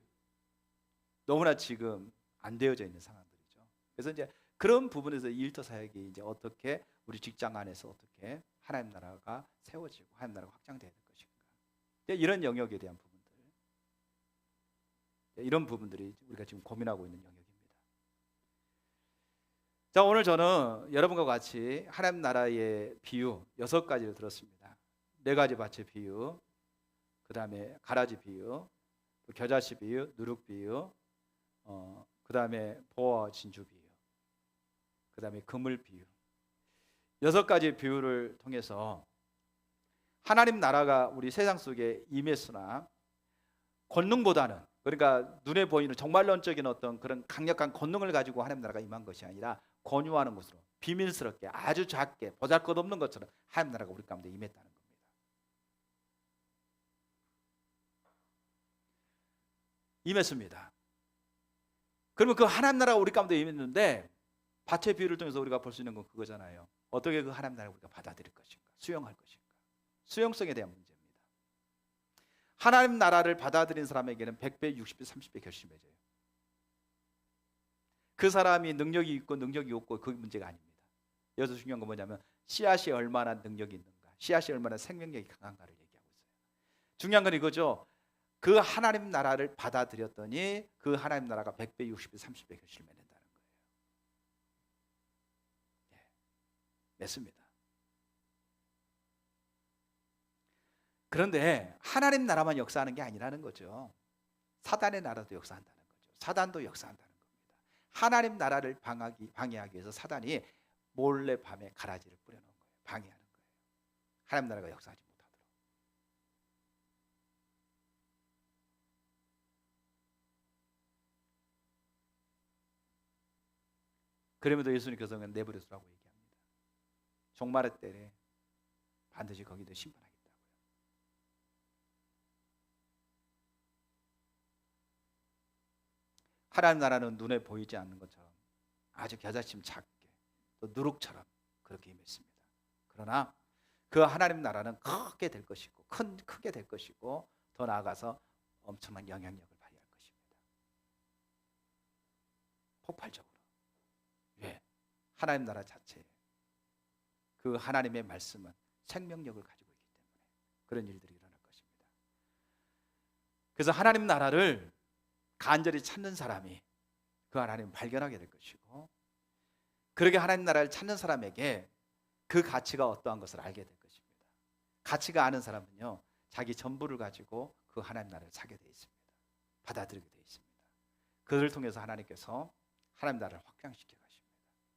너무나 지금 안 되어져 있는 상황들이죠. 그래서 이제 그런 부분에서 일터 사역이 이제 어떻게 우리 직장 안에서 어떻게 하나님 나라가 세워지고 하나님 나라가 확장되어야 될 것인가, 이런 영역에 대한 부분들, 이런 부분들이 우리가 지금 고민하고 있는 영역입니다. 자, 오늘 저는 여러분과 같이 하나님 나라의 비유 6가지를 들었습니다. 4가지 밭의 비유, 그 다음에 가라지 비유, 겨자씨 비유, 누룩 비유, 그 다음에 보화 진주 비유, 그 다음에 그물 비유, 6가지 비유를 통해서 하나님 나라가 우리 세상 속에 임했으나 권능보다는, 그러니까 눈에 보이는 정말론적인 어떤 그런 강력한 권능을 가지고 하나님 나라가 임한 것이 아니라 권유하는 것으로 비밀스럽게 아주 작게 보잘것없는 것처럼 하나님 나라가 우리 가운데 임했다는 겁니다. 임했습니다. 그러면 그 하나님 나라가 우리 가운데 임했는데 밭의 비유를 통해서 우리가 볼 수 있는 건 그거잖아요. 어떻게 그 하나님 나라를 우리가 받아들일 것인가, 수용할 것인가, 수용성에 대한 문제입니다. 하나님 나라를 받아들인 사람에게는 100배, 60배, 30배 결실맺어요. 그 사람이 능력이 있고 능력이 없고 그 문제가 아닙니다. 여기서 중요한 건 뭐냐면 씨앗이 얼마나 능력이 있는가, 씨앗이 얼마나 생명력이 강한가를 얘기하고 있어요. 중요한 건 이거죠. 그 하나님 나라를 받아들였더니 그 하나님 나라가 100배, 60배, 30배 결실을 맺는다는 거예요. 맺습니다. 그런데 하나님 나라만 역사하는 게 아니라는 거죠. 사단의 나라도 역사한다는 거죠. 사단도 역사한다는 겁니다. 하나님 나라를 방해하기 위해서 사단이 몰래 밤에 가라지를 뿌려놓은 거예요. 방해하는 거예요. 하나님 나라가 역사하지 못하도록. 그럼에도 예수님께서는 내버려두라고 얘기합니다. 종말의 때에 반드시 거기도 심판하겠다고요. 하나님 나라는 눈에 보이지 않는 것처럼 아주 겨자심 작게 또 누룩처럼 그렇게 임했습니다. 그러나 그 하나님 나라는 크게 될 것이고 크게 될 것이고 더 나아가서 엄청난 영향력을 발휘할 것입니다. 폭발적으로. 왜? 하나님 나라 자체에 그 하나님의 말씀은 생명력을 가지고 있기 때문에 그런 일들이 일어날 것입니다. 그래서 하나님 나라를 간절히 찾는 사람이 그 하나님을 발견하게 될 것이고, 그렇게 하나님 나라를 찾는 사람에게 그 가치가 어떠한 것을 알게 될 것입니다. 가치가 아는 사람은요, 자기 전부를 가지고 그 하나님 나라를 사게 되어 있습니다. 받아들이게 되어 있습니다. 그를 통해서 하나님께서 하나님 나라를 확장시켜 가십니다.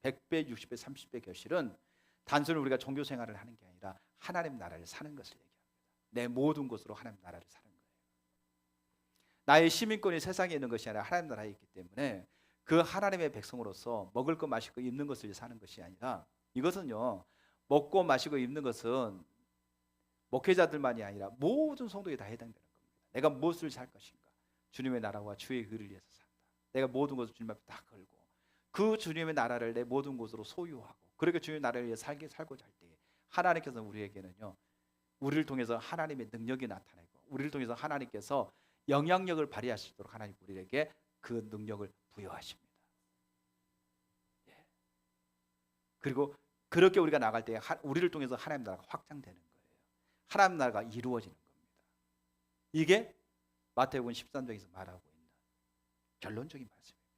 100배, 60배, 30배 결실은 단순히 우리가 종교 생활을 하는 게 아니라 하나님 나라를 사는 것을 얘기합니다. 내 모든 것으로 하나님 나라를 사는 거예요. 나의 시민권이 세상에 있는 것이 아니라 하나님 나라에 있기 때문에 그 하나님의 백성으로서 먹을 것 마시고 입는 것을 사는 것이 아니라, 이것은요, 먹고 마시고 입는 것은 목회자들만이 아니라 모든 성도에 다 해당되는 겁니다. 내가 무엇을 살 것인가, 주님의 나라와 주의 의를 위해서 산다. 내가 모든 것을 주님 앞에 다 걸고 그 주님의 나라를 내 모든 것으로 소유하고 그렇게 주님의 나라를 위해 살고자 할 때 하나님께서 우리에게는요 우리를 통해서 하나님의 능력이 나타나고 우리를 통해서 하나님께서 영향력을 발휘하시도록 하나님 우리에게 그 능력을 부여하십니다. 예. 그리고 그렇게 우리가 나갈 때 우리를 통해서 하나님 나라가 확장되는 거예요. 하나님 나라가 이루어지는 겁니다. 이게 마태복음 13장에서 말하고 있는 결론적인 말씀입니다.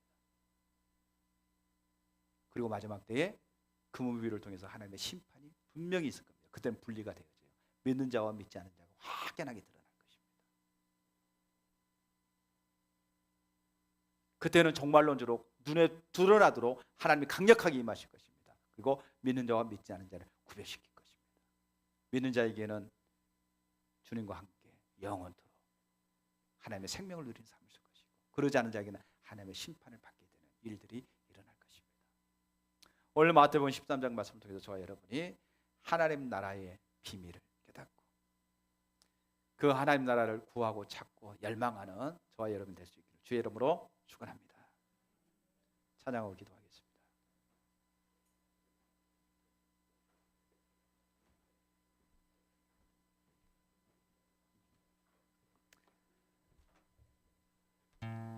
그리고 마지막 때에 금은 위를 통해서 하나님의 심판이 분명히 있을 겁니다. 그때는 분리가 되어져요. 믿는 자와 믿지 않는 자가 확연하게 드러날 것입니다. 그때는 정말론적으로 눈에 드러나도록 하나님이 강력하게 임하실 것입니다. 그리고 믿는 자와 믿지 않는 자를 구별시킬 것입니다. 믿는 자에게는 주님과 함께 영원토록 하나님의 생명을 누린 삶을 살 것이고 그러지 않은 자에게는 하나님의 심판을 받게 되는 일들이 일어날 것입니다. 오늘 마태복음 13장 말씀을 통해서 저와 여러분이 하나님 나라의 비밀을 깨닫고 그 하나님 나라를 구하고 찾고 열망하는 저와 여러분 될 수 있기를 주의 이름으로 축원합니다. 찬양하고 기도하겠습니다.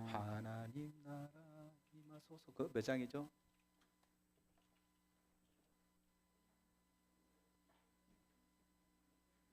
하나님 나라 임하소서. 그 몇 장이죠?